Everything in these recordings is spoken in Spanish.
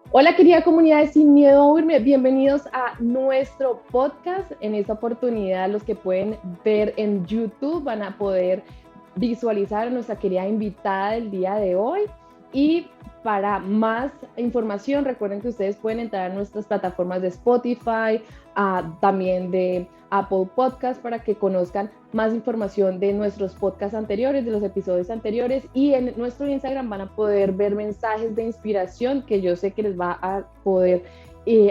Hola querida comunidad de Sin Miedo a Oírme, bienvenidos a nuestro podcast. En esta oportunidad los que pueden ver en YouTube van a poder visualizar a nuestra querida invitada del día de hoy. Y para más información recuerden que ustedes pueden entrar a nuestras plataformas de Spotify, también de Apple Podcast para que conozcan más información de nuestros podcasts anteriores, de los episodios anteriores, y en nuestro Instagram van a poder ver mensajes de inspiración que yo sé que les va a poder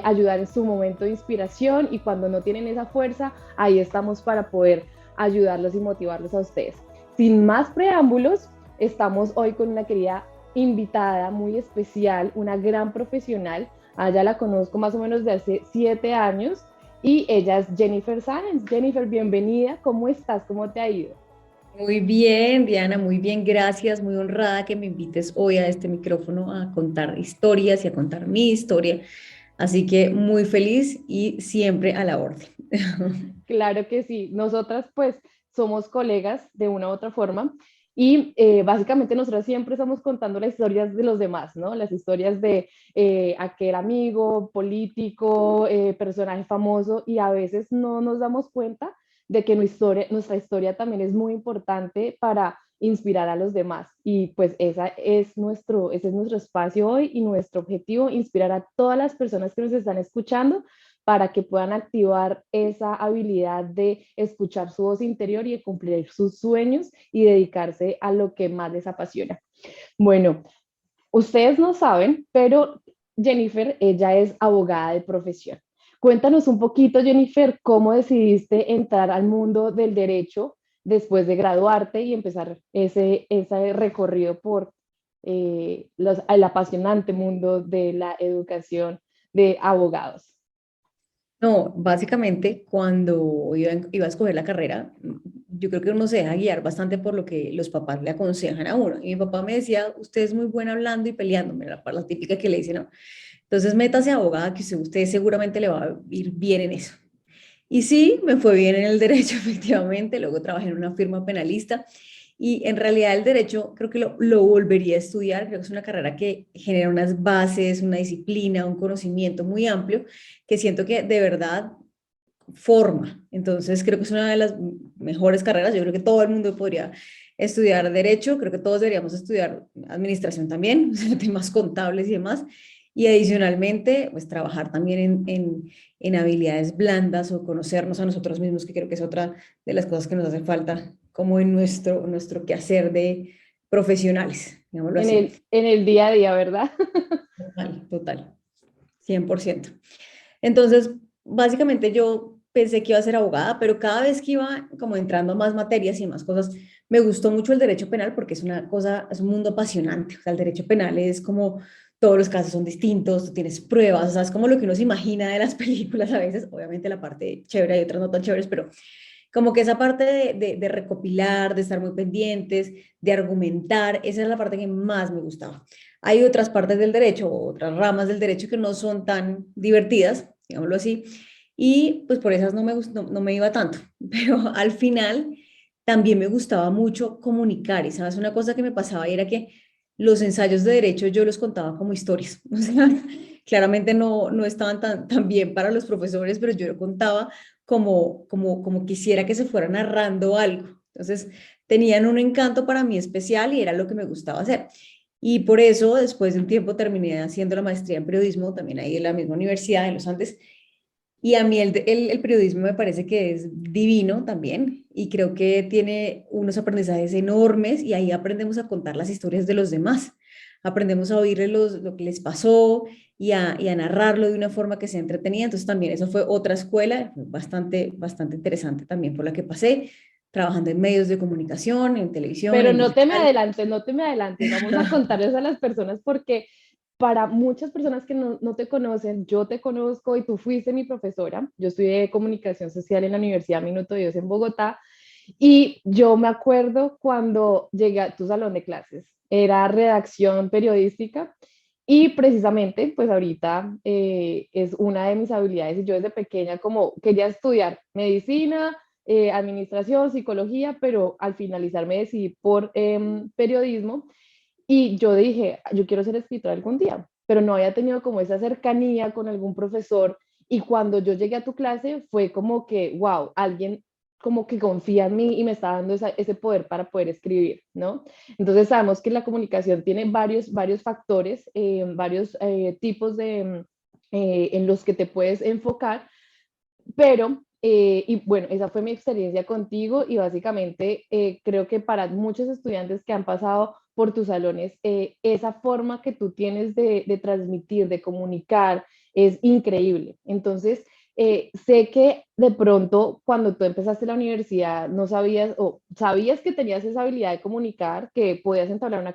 ayudar en su momento de inspiración, y cuando no tienen esa fuerza, ahí estamos para poder ayudarlos y motivarlos a ustedes. Sin más preámbulos, estamos hoy con una querida invitada muy especial, una gran profesional. Ya la conozco más o menos de hace 7 años y ella es Jennifer Sáenz. Jennifer, bienvenida. ¿Cómo estás? ¿Cómo te ha ido? Muy bien, Diana, muy bien, gracias, muy honrada que me invites hoy a este micrófono a contar historias y a contar mi historia. Así que muy feliz y siempre a la orden. Claro que sí. Nosotras pues somos colegas de una u otra forma y básicamente nosotras siempre estamos contando las historias de los demás, ¿no? Las historias de aquel amigo, político, personaje famoso, y a veces no nos damos cuenta de que nuestra historia también es muy importante para inspirar a los demás. Y pues ese es nuestro espacio hoy y nuestro objetivo: inspirar a todas las personas que nos están escuchando para que puedan activar esa habilidad de escuchar su voz interior y de cumplir sus sueños y dedicarse a lo que más les apasiona. Bueno, ustedes no saben, pero Jennifer, ella es abogada de profesión. Cuéntanos un poquito, Jennifer, cómo decidiste entrar al mundo del derecho después de graduarte y empezar ese recorrido por el apasionante mundo de la educación de abogados. No, básicamente cuando iba a escoger la carrera, yo creo que uno se deja guiar bastante por lo que los papás le aconsejan a uno. Y mi papá me decía, usted es muy buena hablando y peleándome, la típica que le dicen, ¿no? Entonces métase a abogada, que usted seguramente le va a ir bien en eso. Y sí, me fue bien en el derecho, efectivamente. Luego trabajé en una firma penalista y en realidad el derecho creo que lo volvería a estudiar. Creo que es una carrera que genera unas bases, una disciplina, un conocimiento muy amplio que siento que de verdad forma. Entonces creo que es una de las mejores carreras. Yo creo que todo el mundo podría estudiar derecho. Creo que todos deberíamos estudiar administración también, o sea, temas contables y demás. Y adicionalmente, pues trabajar también en habilidades blandas o conocernos a nosotros mismos, que creo que es otra de las cosas que nos hace falta como en nuestro quehacer de profesionales, digámoslo así. En el día a día, ¿verdad? Total, total, 100%. Entonces, básicamente yo pensé que iba a ser abogada, pero cada vez que iba como entrando a más materias y más cosas, me gustó mucho el derecho penal porque es una cosa, es un mundo apasionante. O sea, el derecho penal es como todos los casos son distintos, tú tienes pruebas, o sea, es como lo que uno se imagina de las películas a veces, obviamente la parte chévere y otras no tan chéveres, pero como que esa parte de recopilar, de estar muy pendientes, de argumentar, esa es la parte que más me gustaba. Hay otras partes del derecho, otras ramas del derecho que no son tan divertidas, digámoslo así, y pues por esas no me iba tanto, pero al final también me gustaba mucho comunicar, y sabes, una cosa que me pasaba era que los ensayos de derecho yo los contaba como historias, o sea, claramente no estaban tan bien para los profesores, pero yo lo contaba como quisiera que se fuera narrando algo. Entonces, tenían un encanto para mí especial y era lo que me gustaba hacer. Y por eso, después de un tiempo, terminé haciendo la maestría en periodismo, también ahí en la misma universidad, en los Andes. Y a mí el periodismo me parece que es divino también y creo que tiene unos aprendizajes enormes y ahí aprendemos a contar las historias de los demás. Aprendemos a oírle lo que les pasó y a narrarlo de una forma que sea entretenida. Entonces también eso fue otra escuela bastante interesante también por la que pasé, trabajando en medios de comunicación, en televisión, Pero en no te me digital. adelantes, no te me adelantes. Vamos a contarles a las personas porque para muchas personas que no te conocen, yo te conozco y tú fuiste mi profesora. Yo estudié comunicación social en la Universidad Minuto Dios en Bogotá, y yo me acuerdo cuando llegué a tu salón de clases. Era redacción periodística y precisamente pues ahorita es una de mis habilidades, y yo desde pequeña como quería estudiar medicina, administración, psicología, pero al finalizar me decidí por periodismo, y yo dije, yo quiero ser escritora algún día. pero no había tenido como esa cercanía con algún profesor. Y cuando yo llegué a tu clase fue como que, wow, alguien como que confía en mí y me está dando ese poder para poder escribir, ¿no? Entonces sabemos que la comunicación tiene varios factores, varios tipos en los que te puedes enfocar, pero, y bueno, esa fue mi experiencia contigo y básicamente creo que para muchos estudiantes que han pasado por tus salones, esa forma que tú tienes de transmitir, de comunicar, es increíble. Entonces, sé que de pronto cuando tú empezaste la universidad no sabías o sabías que tenías esa habilidad de comunicar, que podías entablar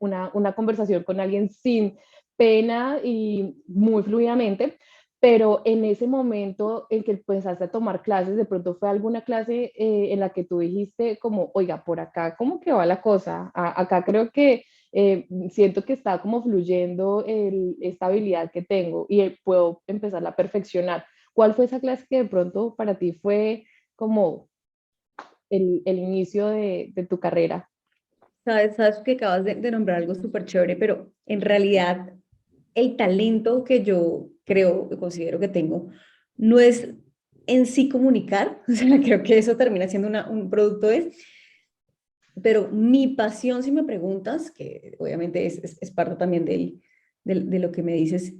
una conversación con alguien sin pena y muy fluidamente, pero en ese momento en que empezaste a tomar clases, de pronto fue alguna clase en la que tú dijiste como, oiga, por acá, ¿cómo que va la cosa? Acá creo que siento que está como fluyendo esta habilidad que tengo y puedo empezar a perfeccionar. ¿Cuál fue esa clase que de pronto para ti fue como el inicio de tu carrera? Sabes que acabas de nombrar algo súper chévere, pero en realidad el talento que yo creo, que considero que tengo, no es en sí comunicar, o sea, creo que eso termina siendo un producto de, pero mi pasión, si me preguntas, que obviamente es parte también de lo que me dices,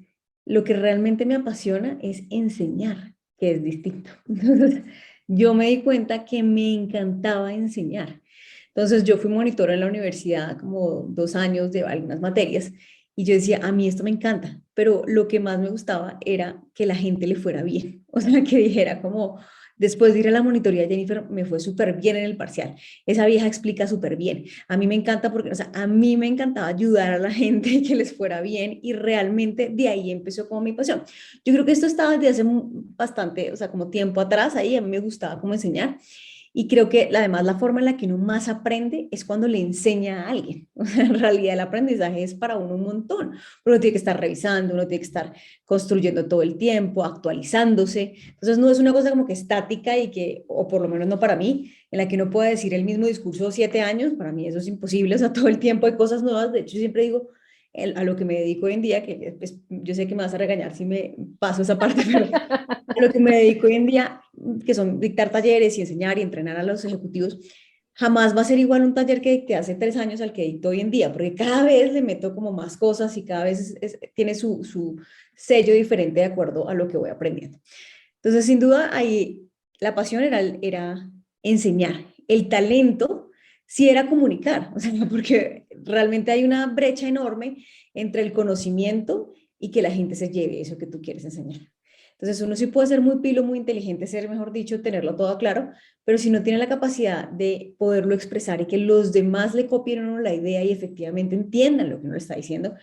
lo que realmente me apasiona es enseñar, que es distinto. Entonces, yo me di cuenta que me encantaba enseñar. Entonces, yo fui monitora en la universidad como 2 años de algunas materias y yo decía, a mí esto me encanta, pero lo que más me gustaba era que la gente le fuera bien, o sea, que dijera como, después de ir a la monitoría, Jennifer, me fue súper bien en el parcial, esa vieja explica súper bien. A mí me encanta porque, o sea, a mí me encantaba ayudar a la gente y que les fuera bien y realmente de ahí empezó como mi pasión. Yo creo que esto estaba desde hace bastante, o sea, como tiempo atrás, ahí a mí me gustaba como enseñar. Y creo que además la forma en la que uno más aprende es cuando le enseña a alguien. O sea, en realidad el aprendizaje es para uno un montón. Uno tiene que estar revisando, uno tiene que estar construyendo todo el tiempo, actualizándose. Entonces no es una cosa como que estática y que, o por lo menos no para mí, en la que uno pueda decir el mismo discurso 7 años. Para mí eso es imposible. O sea, todo el tiempo hay cosas nuevas. De hecho, yo siempre digo, a lo que me dedico hoy en día, que pues, yo sé que me vas a regañar si me paso esa parte, pero a lo que me dedico hoy en día, que son dictar talleres y enseñar y entrenar a los ejecutivos, jamás va a ser igual un taller que dicté hace 3 años al que dicto hoy en día, porque cada vez le meto como más cosas y cada vez tiene su sello diferente de acuerdo a lo que voy aprendiendo. Entonces, sin duda, ahí la pasión era enseñar. El talento sí era comunicar, o sea, porque realmente hay una brecha enorme entre el conocimiento y que la gente se lleve eso que tú quieres enseñar. Entonces, uno sí puede ser muy pilo, muy inteligente, ser, mejor dicho, tenerlo todo claro, pero si no tiene la capacidad de poderlo expresar y que los demás le copien a uno la idea y efectivamente entiendan lo que uno está diciendo,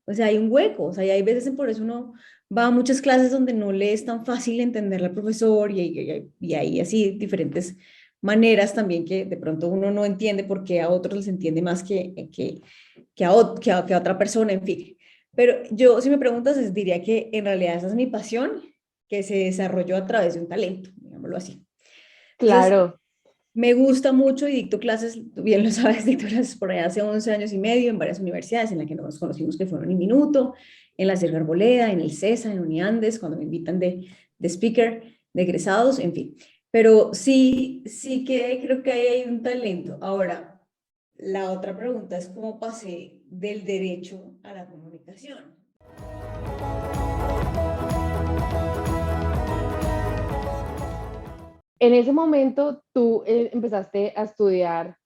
o sea, hay un hueco, o sea, y hay veces por eso uno va a muchas clases donde no le es tan fácil entenderle al profesor y hay así diferentes maneras también que de pronto uno no entiende porque a otros les entiende más que a otra persona, en fin. Pero yo, si me preguntas, diría que en realidad esa es mi pasión que se desarrolló a través de un talento, digámoslo así. Entonces, Claro. me gusta mucho y dicto clases, tú bien lo sabes, dicto clases por allá hace 11 años y medio en varias universidades en las que nos conocimos que fueron Minuto, en la Sergio Arboleda, en el CESA, en Uniandes, cuando me invitan de speaker, de egresados, en fin. Pero sí, sí que creo que ahí hay un talento. Ahora, la otra pregunta es cómo pasé del derecho a la comunicación. En ese momento tú empezaste a estudiar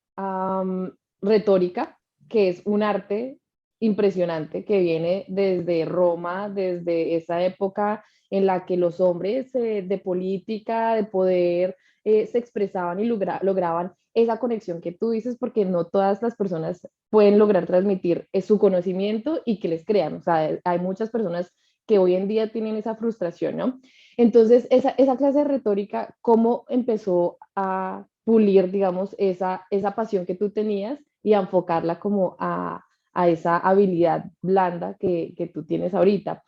retórica, que es un arte impresionante que viene desde Roma, desde esa época en la que los hombres de política, de poder, se expresaban y lograban esa conexión que tú dices, porque no todas las personas pueden lograr transmitir su conocimiento y que les crean. O sea, hay muchas personas que hoy en día tienen esa frustración, ¿no? Entonces, esa clase de retórica, ¿cómo empezó a pulir, digamos, esa pasión que tú tenías y a enfocarla como a esa habilidad blanda que tú tienes ahorita?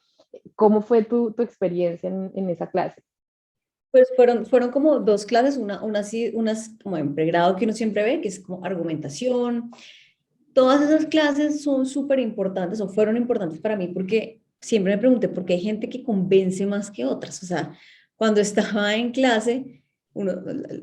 ¿Cómo fue tu experiencia en esa clase? Pues fueron como dos clases, unas como en pregrado que uno siempre ve, que es como argumentación. Todas esas clases son súper importantes o fueron importantes para mí porque siempre me pregunté por qué hay gente que convence más que otras. O sea, cuando estaba en clase, uno,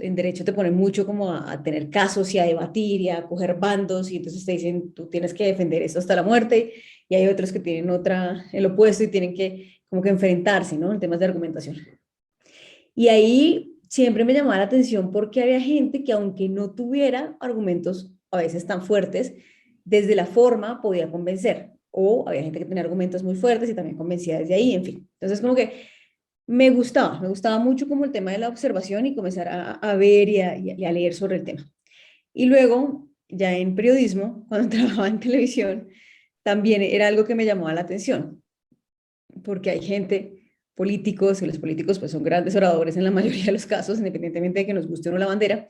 en derecho te pone mucho como a tener casos y a debatir y a coger bandos y entonces te dicen, tú tienes que defender esto hasta la muerte y hay otros que tienen otra, el opuesto y tienen que como que enfrentarse, ¿no? En temas de argumentación. Y ahí siempre me llamaba la atención porque había gente que aunque no tuviera argumentos a veces tan fuertes, desde la forma podía convencer. O había gente que tenía argumentos muy fuertes y también convencía desde ahí, en fin. Entonces como que me gustaba mucho como el tema de la observación y comenzar a ver y a leer sobre el tema. Y luego, ya en periodismo, cuando trabajaba en televisión, también era algo que me llamaba la atención, porque hay gente, políticos, y los políticos pues son grandes oradores en la mayoría de los casos, independientemente de que nos guste o no la bandera,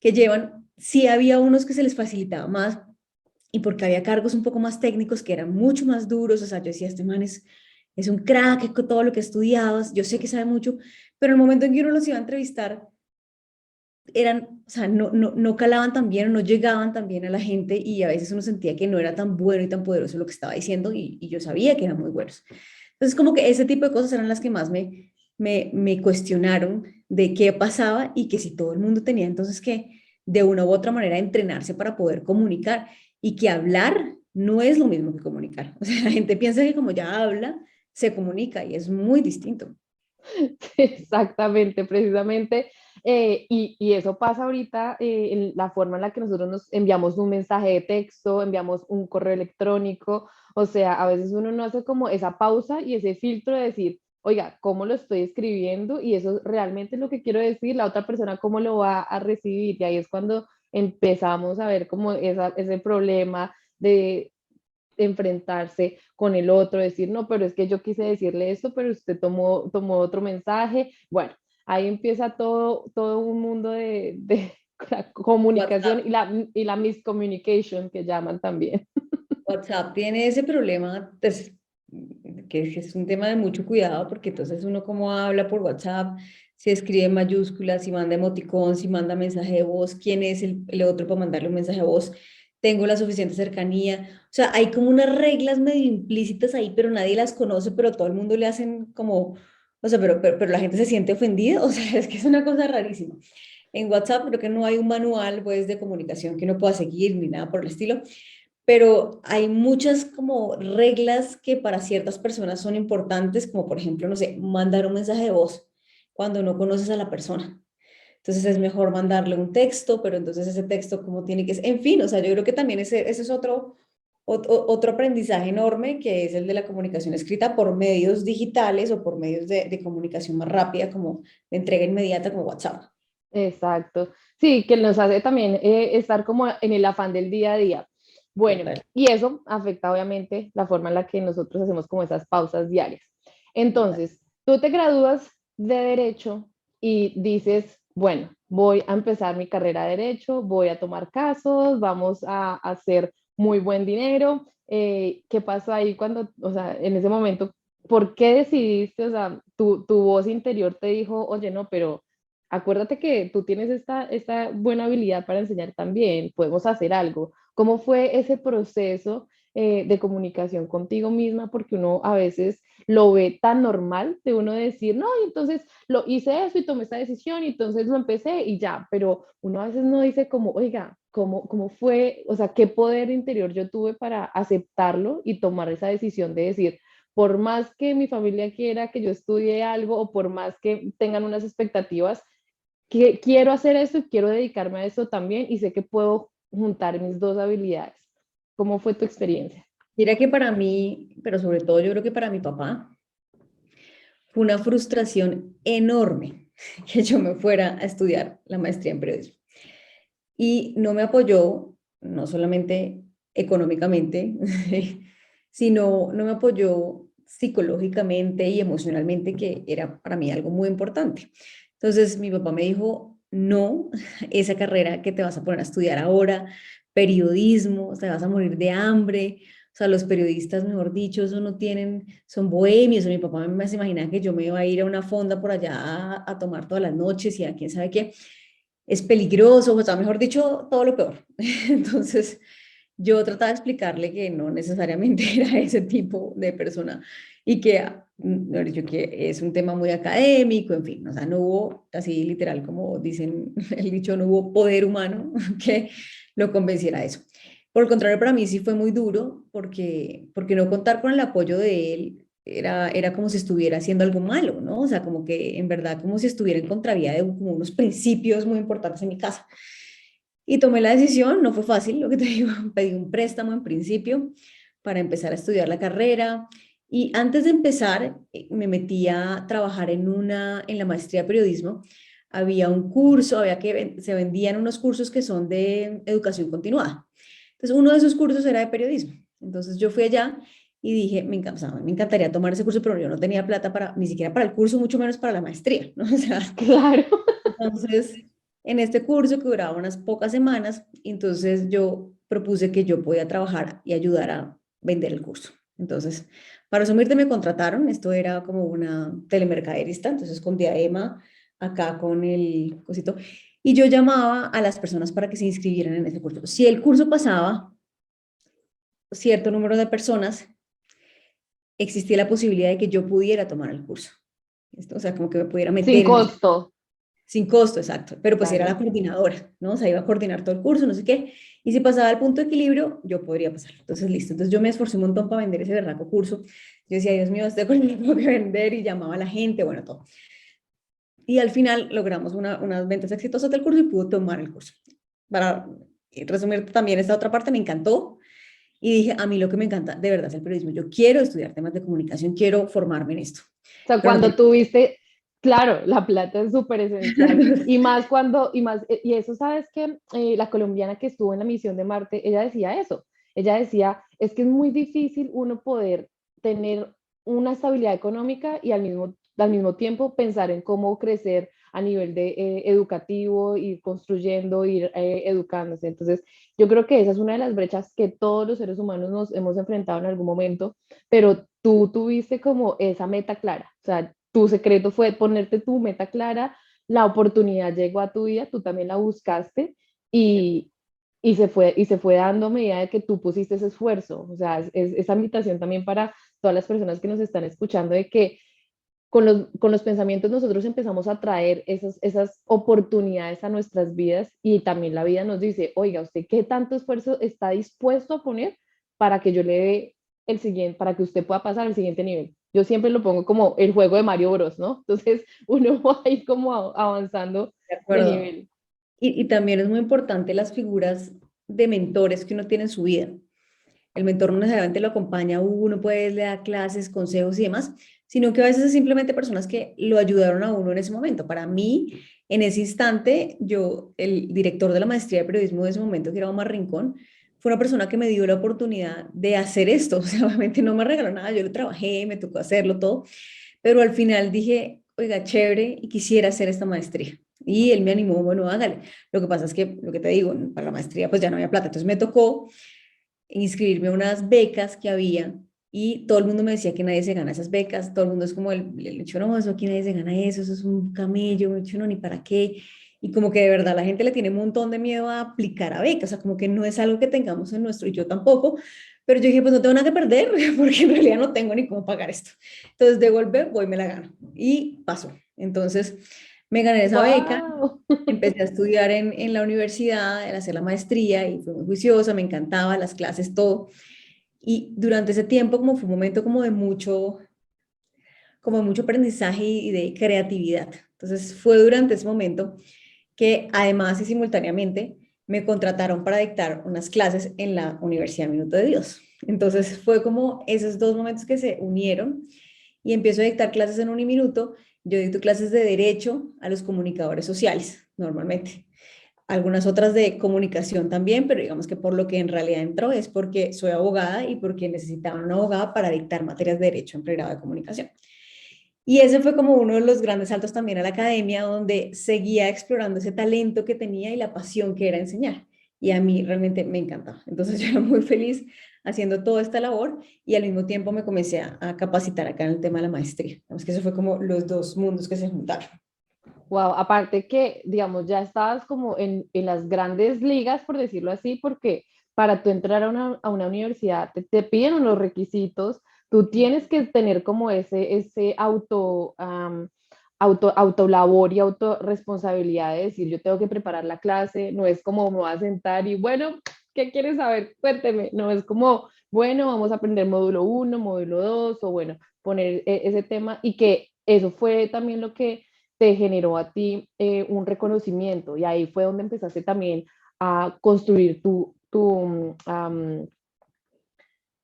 que llevan, sí había unos que se les facilitaba más y porque había cargos un poco más técnicos que eran mucho más duros, o sea, yo decía, este man es un crack con todo lo que estudiabas, yo sé que sabe mucho, pero en el momento en que uno los iba a entrevistar, eran, o sea, no calaban tan bien, no llegaban tan bien a la gente y a veces uno sentía que no era tan bueno y tan poderoso lo que estaba diciendo y yo sabía que eran muy buenos. Entonces, como que ese tipo de cosas eran las que más me cuestionaron de qué pasaba y que si todo el mundo tenía entonces que de una u otra manera entrenarse para poder comunicar y que hablar no es lo mismo que comunicar. O sea, la gente piensa que como ya habla, se comunica y es muy distinto. Exactamente, precisamente. Y eso pasa ahorita en la forma en la que nosotros nos enviamos un mensaje de texto, enviamos un correo electrónico, o sea, a veces uno no hace como esa pausa y ese filtro de decir, oiga, ¿cómo lo estoy escribiendo? Y eso realmente es lo que quiero decir, la otra persona cómo lo va a recibir. Y ahí es cuando empezamos a ver como ese problema de enfrentarse con el otro, decir, no, pero es que yo quise decirle esto, pero usted tomó otro mensaje. Bueno, ahí empieza todo un mundo de la comunicación WhatsApp, y la miscommunication que llaman también. WhatsApp tiene ese problema, pues, que es un tema de mucho cuidado, porque entonces uno como habla por WhatsApp, si escribe en mayúsculas, si manda emoticón, si manda mensaje de voz, quién es el otro para mandarle un mensaje de voz, tengo la suficiente cercanía. O sea, hay como unas reglas medio implícitas ahí, pero nadie las conoce, pero todo el mundo le hacen como, o sea, pero la gente se siente ofendida, o sea, es que es una cosa rarísima. En WhatsApp creo que no hay un manual pues de comunicación que uno pueda seguir ni nada por el estilo, pero hay muchas como reglas que para ciertas personas son importantes, como por ejemplo, no sé, mandar un mensaje de voz cuando no conoces a la persona. Entonces es mejor mandarle un texto, pero entonces ese texto como tiene que ser, en fin, o sea, yo creo que también ese es otro aprendizaje enorme, que es el de la comunicación escrita por medios digitales o por medios de comunicación más rápida, como de entrega inmediata, como WhatsApp. Exacto. Sí, que nos hace también estar como en el afán del día a día. Bueno, Total. y eso afecta obviamente la forma en la que nosotros hacemos como esas pausas diarias. Total. Entonces, tú te gradúas de derecho y dices, bueno, voy a empezar mi carrera de derecho, voy a tomar casos, vamos a hacer muy buen dinero. ¿Qué pasó ahí cuando, o sea, en ese momento, por qué decidiste, o sea, tu voz interior te dijo, oye, no, pero acuérdate que tú tienes esta buena habilidad para enseñar también, podemos hacer algo? ¿Cómo fue ese proceso de comunicación contigo misma? Porque uno a veces lo ve tan normal de uno decir, no, y entonces lo hice eso y tomé esta decisión y entonces lo empecé y ya, pero uno a veces no dice como, oiga, ¿cómo fue? O sea, ¿qué poder interior yo tuve para aceptarlo y tomar esa decisión de decir, por más que mi familia quiera que yo estudie algo o por más que tengan unas expectativas, que quiero hacer esto y quiero dedicarme a esto también y sé que puedo juntar mis dos habilidades? ¿Cómo fue tu experiencia? Mira que para mí, pero sobre todo yo creo que para mi papá, fue una frustración enorme que yo me fuera a estudiar la maestría en periodismo. Y no me apoyó, no solamente económicamente, sino no me apoyó psicológicamente y emocionalmente, que era para mí algo muy importante. Entonces mi papá me dijo, no, esa carrera que te vas a poner a estudiar ahora, periodismo, te vas a morir de hambre. O sea, los periodistas, mejor dicho, eso no tienen, son bohemios. Mi papá me se imagina que yo me iba a ir a una fonda por allá a tomar todas las noches y a quién sabe qué. Es peligroso, o sea, mejor dicho, todo lo peor. Entonces, yo trataba de explicarle que no necesariamente era ese tipo de persona y que, mejor dicho, que es un tema muy académico, en fin, o sea, no hubo, así literal, como dicen el dicho, no hubo poder humano que lo convenciera de eso. Por el contrario, para mí sí fue muy duro porque no contar con el apoyo de él era como si estuviera haciendo algo malo, ¿no? O sea, como que en verdad como si estuviera en contravía de como unos principios muy importantes en mi casa. Y tomé la decisión, no fue fácil, lo que te digo, pedí un préstamo en principio para empezar a estudiar la carrera. Y antes de empezar, me metí a trabajar en la maestría de periodismo. Había un curso, se vendían unos cursos que son de educación continuada. Entonces, uno de esos cursos era de periodismo. Entonces, yo fui allá y dije, o sea, me encantaría tomar ese curso, pero yo no tenía plata para, ni siquiera para el curso, mucho menos para la maestría, ¿no? O sea, Claro. entonces, en este curso que duraba unas pocas semanas, entonces yo propuse que yo podía trabajar y ayudar a vender el curso. Entonces, para resumirte, me contrataron, esto era como una telemercaderista, entonces con diadema, acá con el cosito, y yo llamaba a las personas para que se inscribieran en ese curso. Si el curso pasaba cierto número de personas, existía la posibilidad de que yo pudiera tomar el curso. Esto, o sea, como que me pudiera Sin meter en el costo. sin costo, exacto. Pero pues era Claro. la coordinadora, ¿no? O sea, iba a coordinar todo el curso, no sé qué. Y si pasaba el punto de equilibrio, yo podría pasar. Entonces, listo. Entonces yo me esforcé un montón para vender ese berraco curso. Yo decía, Dios mío, este curso lo tengo que vender y llamaba a la gente, bueno, todo. Y al final logramos unas ventas exitosas del curso y pude tomar el curso. Para resumir también esta otra parte, me encantó. Y dije, a mí lo que me encanta de verdad es el periodismo. Yo quiero estudiar temas de comunicación, quiero formarme en esto. O sea, Pero no cuando tengo. tuviste, claro, la plata es súper esencial. Y más cuando, y más, y eso sabes que la colombiana que estuvo en la misión de Marte, ella decía eso. Ella decía, es que es muy difícil uno poder tener una estabilidad económica y al mismo tiempo pensar en cómo crecer a nivel de educativo, ir construyendo, ir educándose. Entonces, yo creo que esa es una de las brechas que todos los seres humanos nos hemos enfrentado en algún momento, pero tú tuviste como esa meta clara, o sea, tu secreto fue ponerte tu meta clara, la oportunidad llegó a tu vida, tú también la buscaste y, y se fue dando a medida de que tú pusiste ese esfuerzo, o sea, es esa invitación también para todas las personas que nos están escuchando de que con los pensamientos nosotros empezamos a traer esas oportunidades a nuestras vidas y también la vida nos dice, oiga, ¿usted qué tanto esfuerzo está dispuesto a poner para que yo le dé el siguiente, para que usted pueda pasar al siguiente nivel? Yo siempre lo pongo como el juego de Mario Bros, ¿no? Entonces uno va a ir como avanzando De de acuerdo. nivel. Y también es muy importante las figuras de mentores que uno tiene en su vida. El mentor no necesariamente lo acompaña a uno, pues le da clases, consejos y demás, sino que a veces es simplemente personas que lo ayudaron a uno en ese momento. Para mí, en ese instante, el director de la maestría de periodismo de ese momento, que era Omar Rincón, fue una persona que me dio la oportunidad de hacer esto. O sea, obviamente no me regaló nada, yo lo trabajé, me tocó hacerlo todo, pero al final dije, oiga, chévere, y quisiera hacer esta maestría. Y él me animó, bueno, hágale. Lo que pasa es que, lo que te digo, para la maestría pues ya no había plata, entonces me tocó inscribirme a unas becas que había y todo el mundo me decía que nadie se gana esas becas, todo el mundo es como el hecho, no, eso aquí nadie se gana eso es un camello, hecho, no, ni para qué. Y como que de verdad la gente le tiene un montón de miedo a aplicar a becas, o sea, como que no es algo que tengamos en nuestro, y yo tampoco, pero yo dije, pues no tengo nada que perder, porque en realidad no tengo ni cómo pagar esto. Entonces, de golpe, voy, me la gano. Y pasó. Entonces, me gané esa beca, ¡Wow! empecé a estudiar en la universidad, a hacer la maestría y fui muy juiciosa, me encantaba las clases, todo. Y durante ese tiempo como fue un momento como de mucho aprendizaje y de creatividad. Entonces fue durante ese momento que además y simultáneamente me contrataron para dictar unas clases en la Universidad Minuto de Dios. Entonces fue como esos dos momentos que se unieron y empiezo a dictar clases en Uniminuto. Yo dicto clases de derecho a los comunicadores sociales, normalmente. Algunas otras de comunicación también, pero digamos que por lo que en realidad entró es porque soy abogada y porque necesitaba una abogada para dictar materias de derecho en pregrado de comunicación. Y ese fue como uno de los grandes saltos también a la academia, donde seguía explorando ese talento que tenía y la pasión que era enseñar. Y a mí realmente me encantaba. Entonces yo era muy feliz haciendo toda esta labor y al mismo tiempo me comencé a capacitar acá en el tema de la maestría. Digamos que eso fue como los dos mundos que se juntaron. Wow, aparte que, digamos, ya estabas como en las grandes ligas, por decirlo así, porque para tú entrar a una universidad, te piden unos requisitos, tú tienes que tener como ese autolabor y autorresponsabilidad de decir, yo tengo que preparar la clase, no es como me voy a sentar y bueno, ¿qué quieres saber? Cuénteme, no es como, bueno, vamos a aprender módulo uno, módulo 2 o bueno, poner ese tema y que eso fue también lo que te generó a ti un reconocimiento y ahí fue donde empezaste también a construir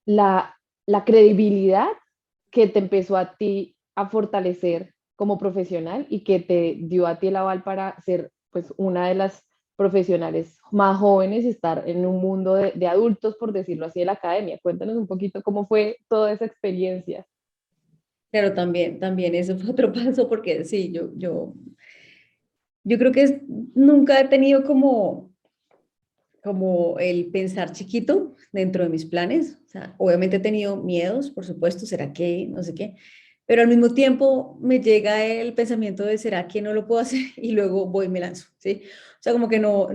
la, la credibilidad que te empezó a ti a fortalecer como profesional y que te dio a ti el aval para ser pues una de las profesionales más jóvenes y estar en un mundo de adultos, por decirlo así, de la academia. Cuéntanos un poquito cómo fue toda esa experiencia. Pero también eso fue otro paso porque sí, yo creo que nunca he tenido como el pensar chiquito dentro de mis planes. O sea, obviamente he tenido miedos, por supuesto, ¿será que no sé qué? Pero al mismo tiempo me llega el pensamiento de ¿será que no lo puedo hacer? Y luego voy y me lanzo, ¿sí? O sea, como que no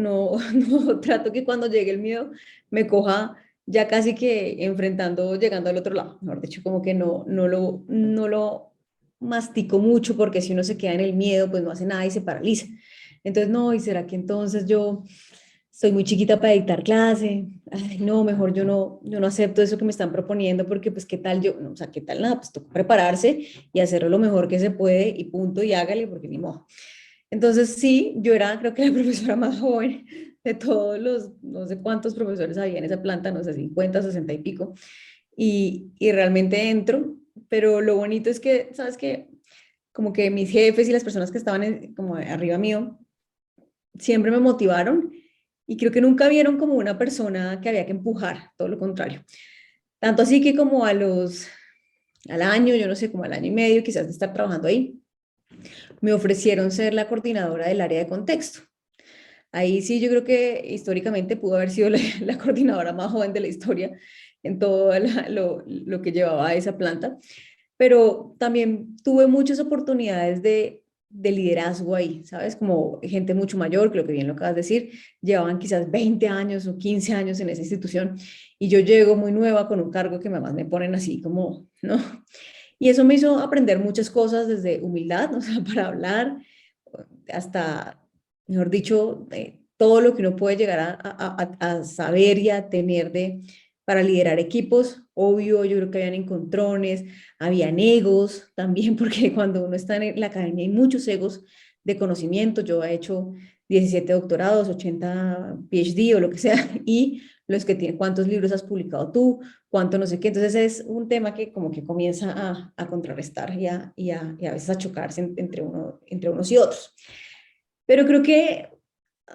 trato que cuando llegue el miedo me coja ya casi que enfrentando, llegando al otro lado. Mejor dicho, como que no lo mastico mucho porque si uno se queda en el miedo, pues no hace nada y se paraliza. Entonces, no, ¿y será que entonces yo soy muy chiquita para dictar clase? Ay, no, mejor yo no acepto eso que me están proponiendo porque pues qué tal yo, no, o sea, qué tal nada, pues toca prepararse y hacerlo lo mejor que se puede y punto y hágale porque ni modo. Entonces sí, yo era creo que la profesora más joven de todos los, no sé cuántos profesores había en esa planta, no sé, 50, 60 y pico, y realmente entro, pero lo bonito es que, ¿sabes qué? Como que mis jefes y las personas que estaban como arriba mío siempre me motivaron y creo que nunca vieron como una persona que había que empujar, todo lo contrario. Tanto así que como al año, yo no sé, como al año y medio quizás de estar trabajando ahí, me ofrecieron ser la coordinadora del área de contexto. Ahí sí yo creo que históricamente pudo haber sido la coordinadora más joven de la historia en todo lo que llevaba esa planta, pero también tuve muchas oportunidades de liderazgo ahí, ¿sabes? Como gente mucho mayor, que lo que bien lo acabas de decir, llevaban quizás 20 años o 15 años en esa institución y yo llego muy nueva con un cargo que además me ponen así como, ¿no? Y eso me hizo aprender muchas cosas desde humildad, ¿no? O sea, para hablar, hasta, mejor dicho, todo lo que uno puede llegar a saber y a tener para liderar equipos. Obvio, yo creo que habían encontrones, habían egos también, porque cuando uno está en la academia hay muchos egos de conocimiento. Yo he hecho 17 doctorados, 80 PhD o lo que sea, y los que tienen, ¿cuántos libros has publicado tú? ¿Cuánto no sé qué? Entonces es un tema que como que comienza a contrarrestar y a veces a chocarse entre unos y otros. Pero creo que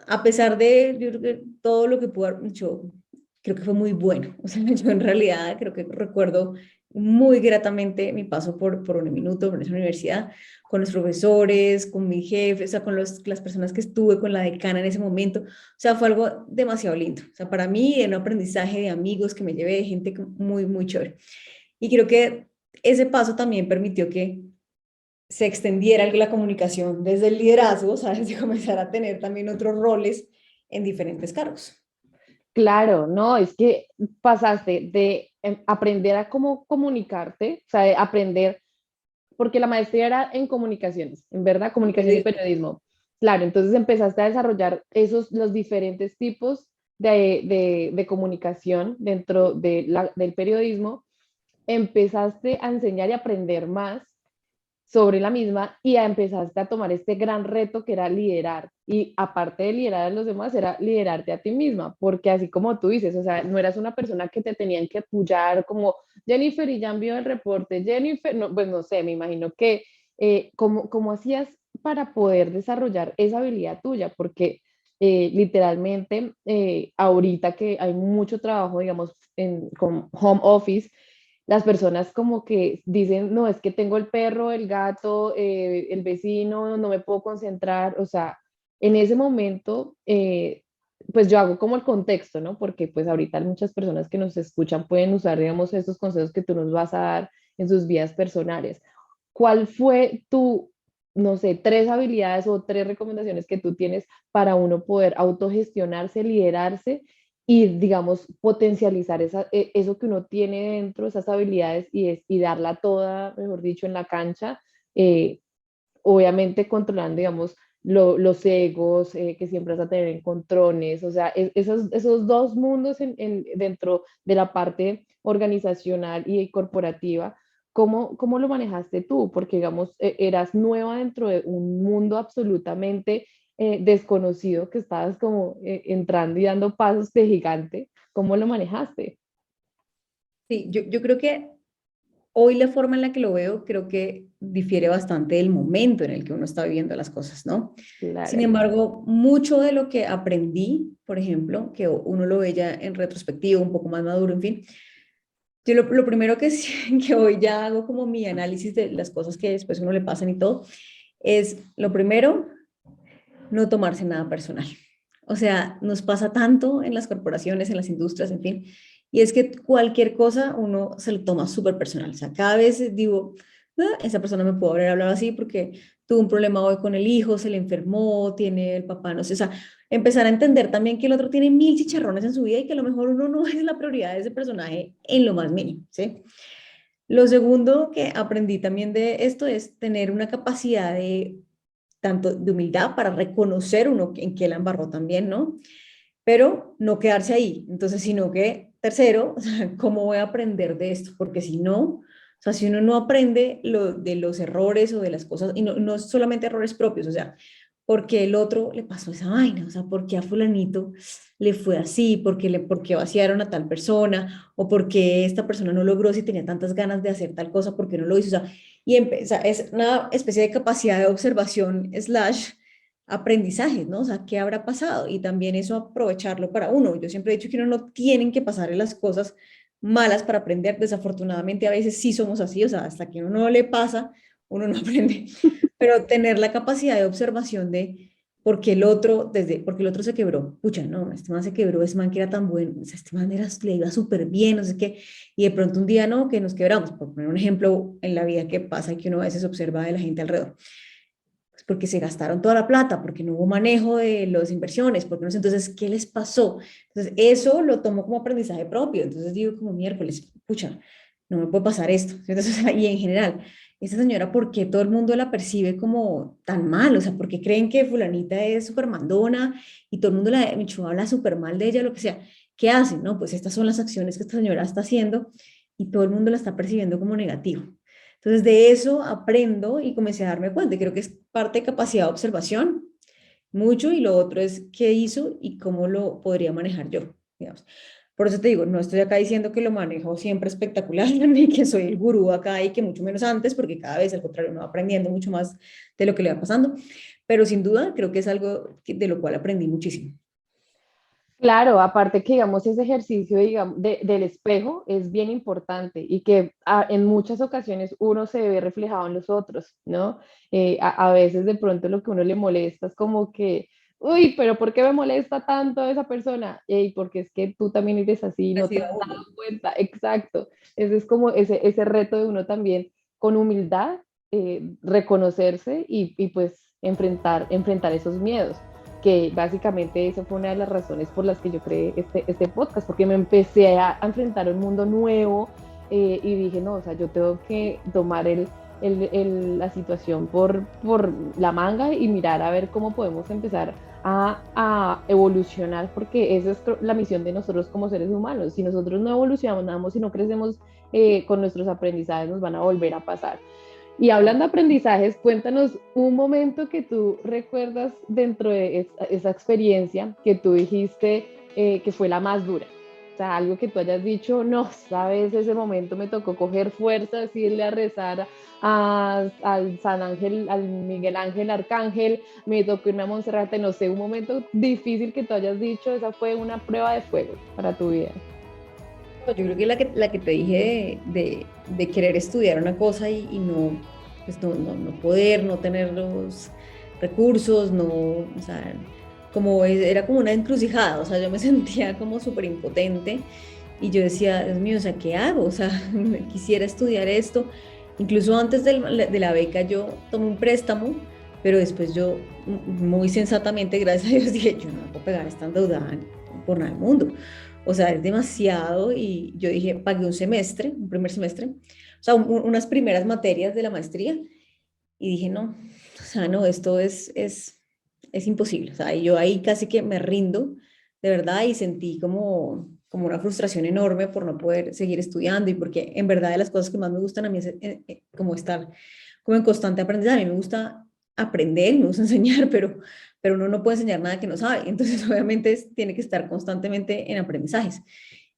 a pesar de yo creo que todo lo que pudo haber hecho, creo que fue muy bueno. O sea, yo en realidad creo que recuerdo muy gratamente mi paso por un minuto por esa universidad, con los profesores, con mi jefe, o sea, con las personas que estuve, con la decana en ese momento. O sea, fue algo demasiado lindo. O sea, para mí, un aprendizaje de amigos que me llevé, de gente muy, muy chévere. Y creo que ese paso también permitió que se extendiera la comunicación desde el liderazgo, ¿sabes? Y comenzar a tener también otros roles en diferentes cargos. Claro, no, es que pasaste de aprender a cómo comunicarte, o sea, de aprender, porque la maestría era en comunicaciones, en verdad, comunicación y periodismo. Claro, entonces empezaste a desarrollar los diferentes tipos de comunicación dentro del periodismo, empezaste a enseñar y aprender más sobre la misma y empezaste a tomar este gran reto que era liderar. Y aparte de liderar a los demás, era liderarte a ti misma, porque así como tú dices, o sea, no eras una persona que te tenían que apoyar como Jennifer y ya envió el reporte, Jennifer, no, pues no sé, me imagino que, ¿cómo hacías para poder desarrollar esa habilidad tuya? Porque literalmente, ahorita que hay mucho trabajo, digamos, con home office, las personas como que dicen, no, es que tengo el perro, el gato, el vecino, no me puedo concentrar, o sea, en ese momento, pues yo hago como el contexto, ¿no? Porque pues ahorita muchas personas que nos escuchan pueden usar, digamos, estos consejos que tú nos vas a dar en sus vidas personales. ¿Cuál fue tu, no sé, tres habilidades o tres recomendaciones que tú tienes para uno poder autogestionarse, liderarse y, digamos, potencializar eso que uno tiene dentro, esas habilidades y darla toda, mejor dicho, en la cancha, eh, obviamente controlando, digamos, los egos que siempre vas a tener encontrones, o sea, esos dos mundos dentro de la parte organizacional y corporativa. ¿Cómo lo manejaste tú? Porque, digamos, eras nueva dentro de un mundo absolutamente desconocido que estabas como entrando y dando pasos de gigante. ¿Cómo lo manejaste? Sí, yo creo que hoy la forma en la que lo veo creo que difiere bastante del momento en el que uno está viviendo las cosas, ¿no? Sin Claro. embargo, mucho de lo que aprendí, por ejemplo, que uno lo ve ya en retrospectiva, un poco más maduro, en fin, yo lo primero que, que hoy ya hago como mi análisis de las cosas que después uno le pasan y todo, es lo primero, no tomarse nada personal. O sea, nos pasa tanto en las corporaciones, en las industrias, en fin, y es que cualquier cosa uno se lo toma súper personal. O sea, cada vez digo, "Ah, esa persona me pudo haber hablado así porque tuvo un problema hoy con el hijo, se le enfermó, tiene el papá, no sé". O sea, empezar a entender también que el otro tiene mil chicharrones en su vida y que a lo mejor uno no es la prioridad de ese personaje en lo más mínimo, ¿sí? Lo segundo que aprendí también de esto es tener una capacidad de tanto de humildad para reconocer uno en qué la embarró también, ¿no? Pero no quedarse ahí. Entonces, sino que, tercero, o sea, ¿cómo voy a aprender de esto? Porque si no, o sea, si uno no aprende de los errores o de las cosas, y no solamente errores propios, o sea, porque el otro le pasó esa vaina, o sea, porque a fulanito le fue así, porque vaciaron a tal persona, o porque esta persona no logró si tenía tantas ganas de hacer tal cosa, porque no lo hizo, o sea, o sea, es una especie de capacidad de observación slash aprendizaje, ¿no? O sea, ¿qué habrá pasado? Y también eso aprovecharlo para uno. Yo siempre he dicho que uno no tienen que pasarle las cosas malas para aprender. Desafortunadamente a veces sí somos así, o sea, hasta que uno no le pasa, uno no aprende. Pero tener la capacidad de observación de porque el otro se quebró. Pucha, no, este man se quebró, este man que era tan bueno, o sea, este man le iba súper bien, no sé qué, y de pronto un día no, que nos quebramos, por poner un ejemplo en la vida que pasa y que uno a veces observa de la gente alrededor, pues porque se gastaron toda la plata, porque no hubo manejo de las inversiones, porque no sé, entonces, ¿qué les pasó? Entonces, eso lo tomo como aprendizaje propio, entonces digo como miércoles, pucha, no me puede pasar esto. Entonces, y en general, esta señora, ¿por qué todo el mundo la percibe como tan mal? O sea, ¿por qué creen que fulanita es súper mandona y todo el mundo habla súper mal de ella, lo que sea? ¿Qué hacen? No, pues estas son las acciones que esta señora está haciendo y todo el mundo la está percibiendo como negativo. Entonces de eso aprendo y comencé a darme cuenta. Y creo que es parte de capacidad de observación, mucho, y lo otro es qué hizo y cómo lo podría manejar yo, digamos. Por eso te digo, no estoy acá diciendo que lo manejo siempre espectacular, ni que soy el gurú acá y que mucho menos antes, porque cada vez al contrario uno va aprendiendo mucho más de lo que le va pasando, pero sin duda creo que es algo de lo cual aprendí muchísimo. Claro, aparte que digamos ese ejercicio digamos, del espejo es bien importante y que en muchas ocasiones uno se ve reflejado en los otros, ¿no? A veces de pronto lo que uno le molesta es como que, uy, pero ¿por qué me molesta tanto esa persona? Y porque es que tú también eres así, no Así te has va dado uno. cuenta, exacto. Ese es como ese reto de uno también con humildad, reconocerse y pues enfrentar esos miedos que básicamente esa fue una de las razones por las que yo creé este podcast, porque me empecé a enfrentar a un mundo nuevo y dije, no, o sea, yo tengo que tomar la situación por la manga y mirar a ver cómo podemos empezar a evolucionar, porque esa es la misión de nosotros como seres humanos. Si nosotros no evolucionamos, si no crecemos con nuestros aprendizajes, nos van a volver a pasar. Y hablando de aprendizajes, cuéntanos un momento que tú recuerdas dentro de esa experiencia que tú dijiste que fue la más dura. O sea, algo que tú hayas dicho, no, sabes, ese momento me tocó coger fuerzas, irle a rezar al San Ángel, al Miguel Ángel Arcángel, me tocó irme a Monserrate, no sé, un momento difícil que tú hayas dicho, esa fue una prueba de fuego para tu vida. Yo creo que la que te dije de querer estudiar una cosa y no, pues no poder, no tener los recursos, no, o sea, era como una encrucijada, o sea, yo me sentía como súper impotente y yo decía, Dios mío, o sea, ¿qué hago? O sea, quisiera estudiar esto. Incluso antes de la beca yo tomé un préstamo, pero después yo muy sensatamente, gracias a Dios, dije, yo no me puedo pegar esta endeudada por nada del mundo. O sea, es demasiado y yo dije, pagué un semestre, un primer semestre, o sea, unas primeras materias de la maestría y dije, no, o sea, no, esto es imposible. O sea, y yo ahí casi que me rindo, de verdad, y sentí como una frustración enorme por no poder seguir estudiando y porque en verdad de las cosas que más me gustan a mí es como estar como en constante aprendizaje. A mí me gusta aprender, me gusta enseñar, pero uno no puede enseñar nada que no sabe. Entonces, obviamente, tiene que estar constantemente en aprendizajes.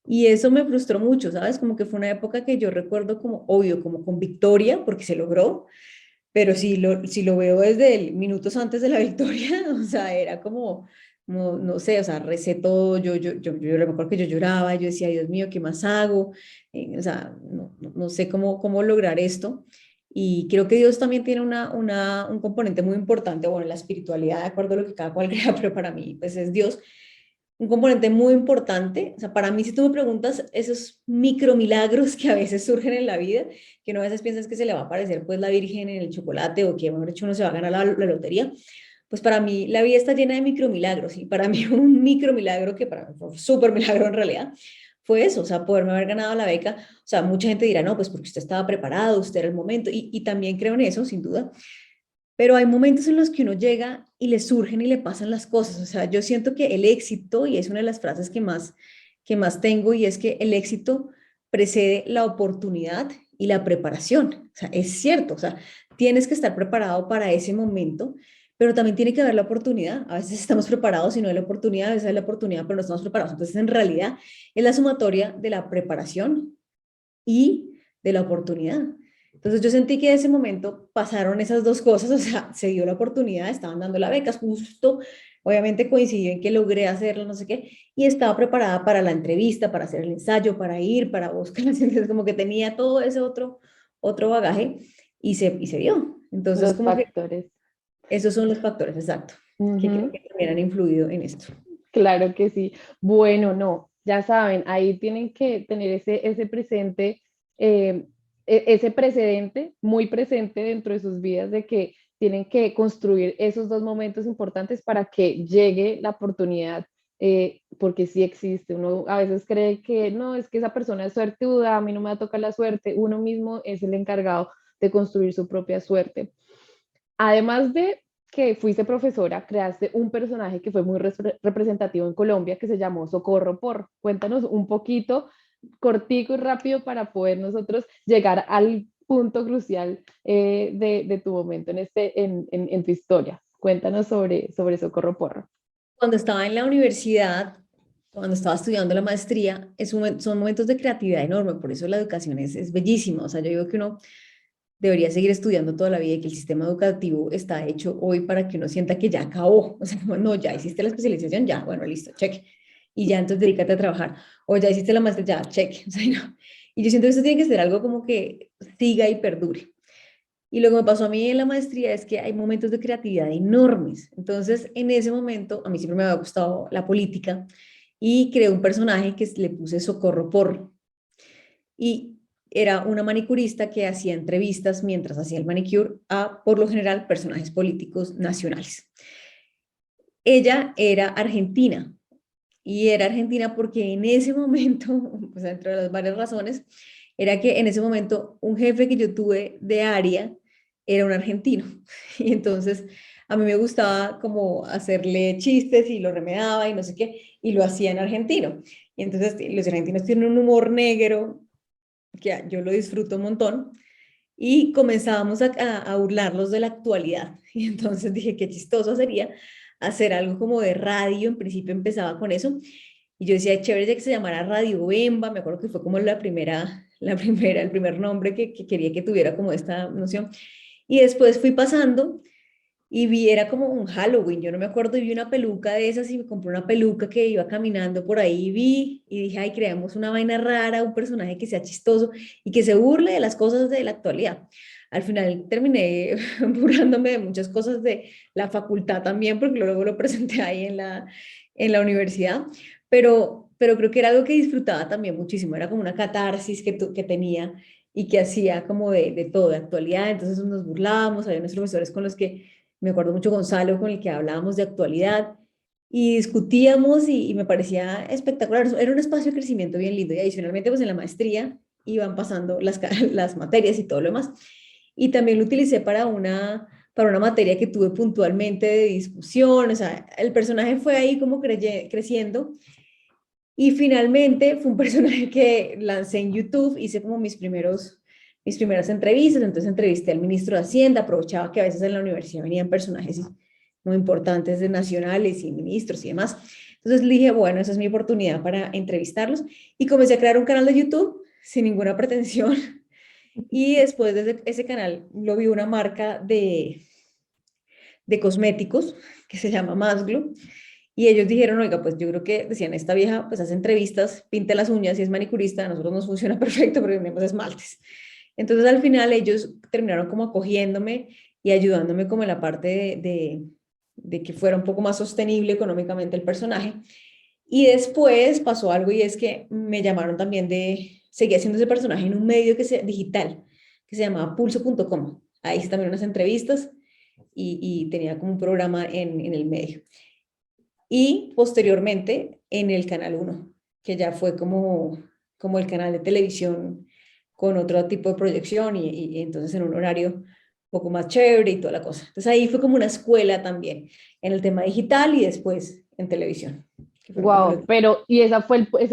Y eso me frustró mucho, ¿sabes? Como que fue una época que yo recuerdo como obvio, como con victoria, porque se logró, pero si lo veo desde el minutos antes de la victoria, o sea, era como no sé, o sea, recé todo, yo me acuerdo que yo lloraba, yo decía, Dios mío, ¿qué más hago? O sea, no sé cómo lograr esto. Y creo que Dios también tiene un componente muy importante, bueno, la espiritualidad, de acuerdo a lo que cada cual crea, pero para mí, pues es Dios un componente muy importante. O sea, para mí, si tú me preguntas esos micromilagros que a veces surgen en la vida, que uno a veces piensa que se le va a aparecer pues la Virgen en el chocolate o que, mejor dicho, uno se va a ganar la lotería, pues para mí la vida está llena de micromilagros y para mí un micromilagro que para mí fue un súper milagro en realidad fue eso, o sea, poderme haber ganado la beca. O sea, mucha gente dirá, no, pues porque usted estaba preparado, usted era el momento, y también creo en eso, sin duda, pero hay momentos en los que uno llega y le surgen y le pasan las cosas. O sea, yo siento que el éxito, y es una de las frases que más tengo, y es que el éxito precede la oportunidad y la preparación. O sea, es cierto, o sea, tienes que estar preparado para ese momento, pero también tiene que haber la oportunidad. A veces estamos preparados y no hay la oportunidad, a veces hay la oportunidad, pero no estamos preparados. Entonces, en realidad, es la sumatoria de la preparación y de la oportunidad. Entonces yo sentí que en ese momento pasaron esas dos cosas, o sea, se dio la oportunidad, estaban dando la beca, justo, obviamente coincidió en que logré hacerlo, no sé qué, y estaba preparada para la entrevista, para hacer el ensayo, para ir, para buscar, entonces como que tenía todo ese otro bagaje y se dio. Entonces Los como que factores. esos son los factores, exacto, que creo Ujú. que también han influido en esto. Claro que sí. Bueno, no, ya saben, ahí tienen que tener ese presente, ese precedente muy presente dentro de sus vidas de que tienen que construir esos dos momentos importantes para que llegue la oportunidad, porque sí existe. Uno a veces cree que no, es que esa persona es suertuda, a mí no me va a tocar la suerte. Uno mismo es el encargado de construir su propia suerte. Además de que fuiste profesora, creaste un personaje que fue muy representativo en Colombia que se llamó Socorro Porro. Cuéntanos un poquito, cortico y rápido para poder nosotros llegar al punto crucial de tu momento en tu historia. Cuéntanos sobre Socorro Porro. Cuando estaba en la universidad, cuando estaba estudiando la maestría, son momentos de creatividad enorme, por eso la educación es bellísima. O sea, yo digo que uno debería seguir estudiando toda la vida y que el sistema educativo está hecho hoy para que uno sienta que ya acabó. O sea, como, no, ya hiciste la especialización, ya, bueno, listo, check. Y ya entonces dedícate a trabajar. O ya hiciste la maestría, ya, check. O sea, no. Y yo siento que esto tiene que ser algo como que siga y perdure. Y lo que me pasó a mí en la maestría es que hay momentos de creatividad enormes. Entonces, en ese momento, a mí siempre me había gustado la política y creé un personaje que le puse Socorro Porro. Y era una manicurista que hacía entrevistas mientras hacía el manicure a, por lo general, personajes políticos nacionales. Ella era argentina y era argentina porque en ese momento, pues entre las varias razones, era que en ese momento un jefe que yo tuve de área era un argentino. Y entonces a mí me gustaba como hacerle chistes y lo remedaba y no sé qué, y lo hacía en argentino. Y entonces los argentinos tienen un humor negro que yo lo disfruto un montón. Y comenzábamos a burlarlos de la actualidad. Y entonces dije, qué chistoso sería hacer algo como de radio. En principio empezaba con eso. Y yo decía, chévere que se llamara Radio Bemba. Me acuerdo que fue como el primer nombre que quería que tuviera como esta noción. Y después fui pasando y vi, era como un Halloween, yo no me acuerdo, y vi una peluca de esas y me compré una peluca que iba caminando por ahí y vi y dije, ay, creamos una vaina rara, un personaje que sea chistoso y que se burle de las cosas de la actualidad. Al final terminé burlándome de muchas cosas de la facultad también, porque luego lo presenté ahí en la universidad, pero creo que era algo que disfrutaba también muchísimo, era como una catarsis que tenía y que hacía como de todo, de actualidad, entonces nos burlábamos, había unos profesores con los que me acuerdo mucho Gonzalo, con el que hablábamos de actualidad, y discutíamos y me parecía espectacular. Era un espacio de crecimiento bien lindo y adicionalmente pues en la maestría iban pasando las materias y todo lo demás. Y también lo utilicé para una materia que tuve puntualmente de discusión, o sea, el personaje fue ahí como creciendo y finalmente fue un personaje que lancé en YouTube, hice como mis primeras entrevistas, entonces entrevisté al ministro de Hacienda, aprovechaba que a veces en la universidad venían personajes muy importantes de nacionales y ministros y demás. Entonces le dije, bueno, esa es mi oportunidad para entrevistarlos y comencé a crear un canal de YouTube sin ninguna pretensión y después de ese canal lo vi una marca de cosméticos que se llama Masglo y ellos dijeron, oiga, pues yo creo que decían, esta vieja pues hace entrevistas, pinta las uñas y es manicurista, a nosotros nos funciona perfecto porque tenemos esmaltes. Entonces al final ellos terminaron como acogiéndome y ayudándome como en la parte de que fuera un poco más sostenible económicamente el personaje. Y después pasó algo y es que me llamaron también seguía haciendo ese personaje en un medio digital que se llamaba pulso.com. Ahí hice también unas entrevistas y tenía como un programa en el medio. Y posteriormente en el Canal Uno que ya fue como el canal de televisión con otro tipo de proyección y entonces en un horario un poco más chévere y toda la cosa. Entonces ahí fue como una escuela también en el tema digital y después en televisión, que fueron como Wow, pero y ese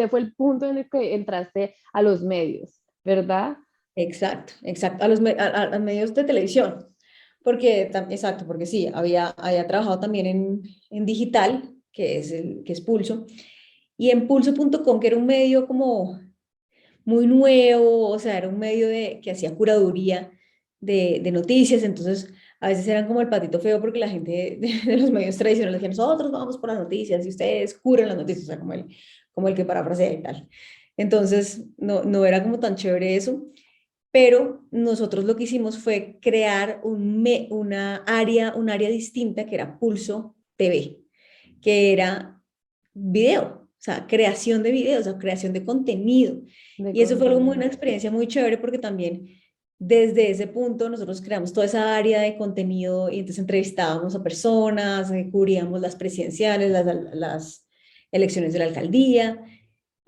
fue el punto en el que entraste a los medios, ¿verdad? Exacto, exacto, a los medios de televisión, porque, exacto, porque sí, había trabajado también en digital, que es Pulso, y en pulso.com, que era un medio como muy nuevo, o sea, era un medio que hacía curaduría de noticias, entonces a veces eran como el patito feo porque la gente de los medios tradicionales decía, nosotros vamos por las noticias y ustedes curan las noticias, o sea, como el que parafrasea y tal. Entonces, no era como tan chévere eso, pero nosotros lo que hicimos fue crear un área distinta que era Pulso TV, que era video, o sea, creación de videos, o sea, creación de contenido. De Y eso fue algo contenido. una experiencia muy chévere porque también desde ese punto nosotros creamos toda esa área de contenido y entonces entrevistábamos a personas, cubríamos las presidenciales, las elecciones de la alcaldía.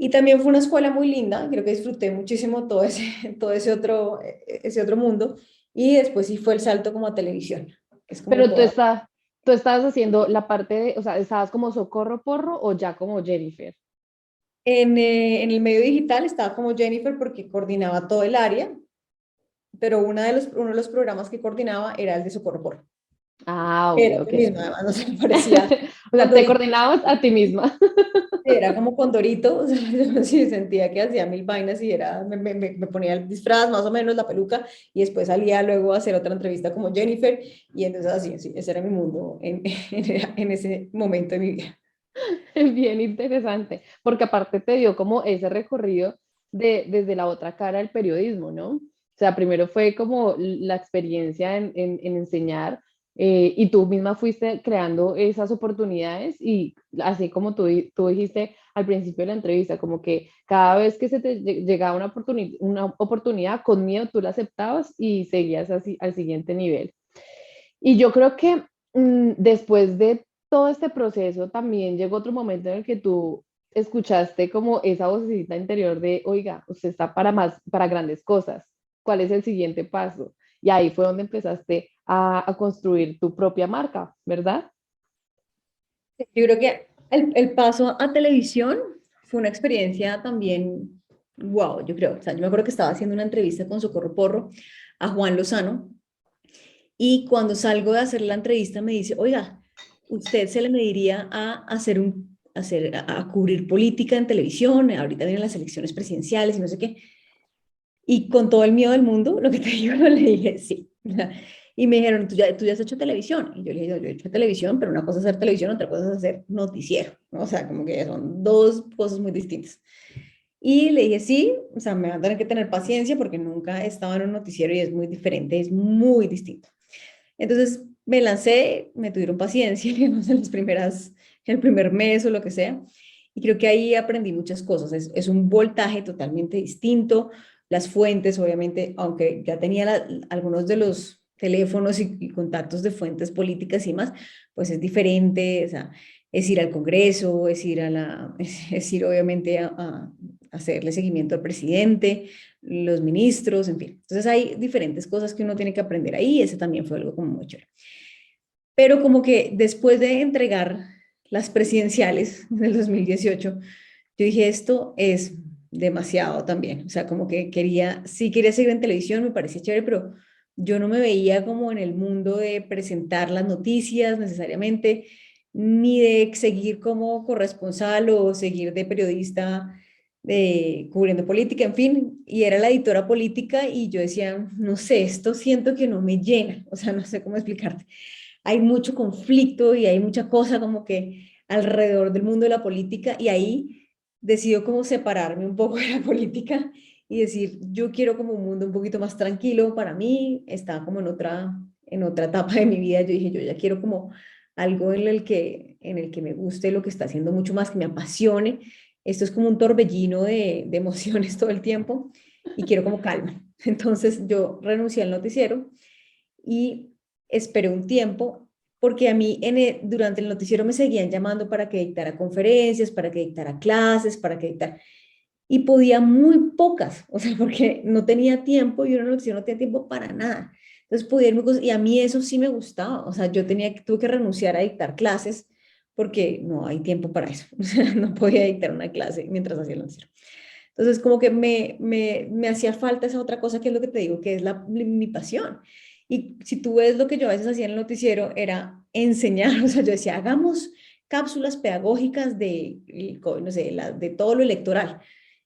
Y también fue una escuela muy linda, creo que disfruté muchísimo todo ese otro mundo. Y después sí fue el salto como a televisión, que es como Pero toda. tú estabas haciendo la parte de, o sea, ¿estabas como Socorro Porro o ya como Jennifer? En el medio digital estaba como Jennifer porque coordinaba todo el área, pero uno de los programas que coordinaba era el de Socorro Por. Ah, ok, Era ok. lo mismo, además no se me parecía O sea, te Condorito, coordinabas a ti misma. era como Condorito, o sea, yo sí sentía que hacía mil vainas y me ponía el disfraz, más o menos, la peluca, y después salía luego a hacer otra entrevista como Jennifer, y entonces así, sí, ese era mi mundo en ese momento de mi vida. Bien interesante, porque aparte te dio como ese recorrido desde la otra cara del periodismo, ¿no? O sea, primero fue como la experiencia en enseñar y tú misma fuiste creando esas oportunidades y así como tú dijiste al principio de la entrevista, como que cada vez que se te llegaba una oportunidad con miedo tú la aceptabas y seguías así al siguiente nivel. Y yo creo que después de todo este proceso también llegó otro momento en el que tú escuchaste como esa vocecita interior de, oiga, usted está para más, para grandes cosas. ¿Cuál es el siguiente paso? Y ahí fue donde empezaste a construir tu propia marca, ¿verdad? Yo creo que el paso a televisión fue una experiencia también, wow, yo creo. O sea, yo me acuerdo que estaba haciendo una entrevista con Socorro Porro a Juan Lozano y cuando salgo de hacer la entrevista me dice, oiga, usted se le mediría a cubrir política en televisión, ahorita vienen las elecciones presidenciales y no sé qué. Y con todo el miedo del mundo, lo que te digo, le dije sí. Y me dijeron, ¿tú ya has hecho televisión? Y yo le dije, yo he hecho televisión, pero una cosa es hacer televisión, otra cosa es hacer noticiero, ¿no? O sea, como que son dos cosas muy distintas. Y le dije, sí, o sea, me van a tener que tener paciencia porque nunca he estado en un noticiero y es muy diferente, es muy distinto. Entonces me lancé, me tuvieron paciencia, digamos, el primer mes o lo que sea. Y creo que ahí aprendí muchas cosas. Es un voltaje totalmente distinto. Las fuentes, obviamente, aunque ya tenía algunos de los teléfonos y contactos de fuentes políticas y más, pues es diferente. O sea, es ir al Congreso, es ir es ir obviamente a hacerle seguimiento al presidente, los ministros, en fin. Entonces hay diferentes cosas que uno tiene que aprender ahí, ese también fue algo como muy chévere. Pero como que después de entregar las presidenciales del 2018, yo dije, esto es demasiado también. O sea, como que quería, sí quería seguir en televisión, me parecía chévere, pero yo no me veía como en el mundo de presentar las noticias necesariamente, ni de seguir como corresponsal o seguir de periodista cubriendo política, en fin, y era la editora política y yo decía, no sé, esto siento que no me llena, o sea, no sé cómo explicarte. Hay mucho conflicto y hay mucha cosa como que alrededor del mundo de la política y ahí decido como separarme un poco de la política y decir, yo quiero como un mundo un poquito más tranquilo para mí, estaba como en otra etapa de mi vida, yo dije, yo ya quiero como algo en el que me guste lo que está haciendo mucho más, que me apasione. Esto es como un torbellino de emociones todo el tiempo y quiero como calma. Entonces yo renuncié al noticiero y esperé un tiempo porque a mí durante el noticiero me seguían llamando para que dictara conferencias, para que dictara clases, para que dictara, y podía muy pocas, o sea, porque no tenía tiempo y una noticiero no tenía tiempo para nada. Entonces podía ir muy cosas, y a mí eso sí me gustaba, o sea, tuve que renunciar a dictar clases porque no hay tiempo para eso, o sea, no podía dictar una clase mientras hacía el noticiero. Entonces, como que me hacía falta esa otra cosa que es lo que te digo, que es mi pasión. Y si tú ves lo que yo a veces hacía en el noticiero, era enseñar, o sea, yo decía, hagamos cápsulas pedagógicas no sé, de todo lo electoral.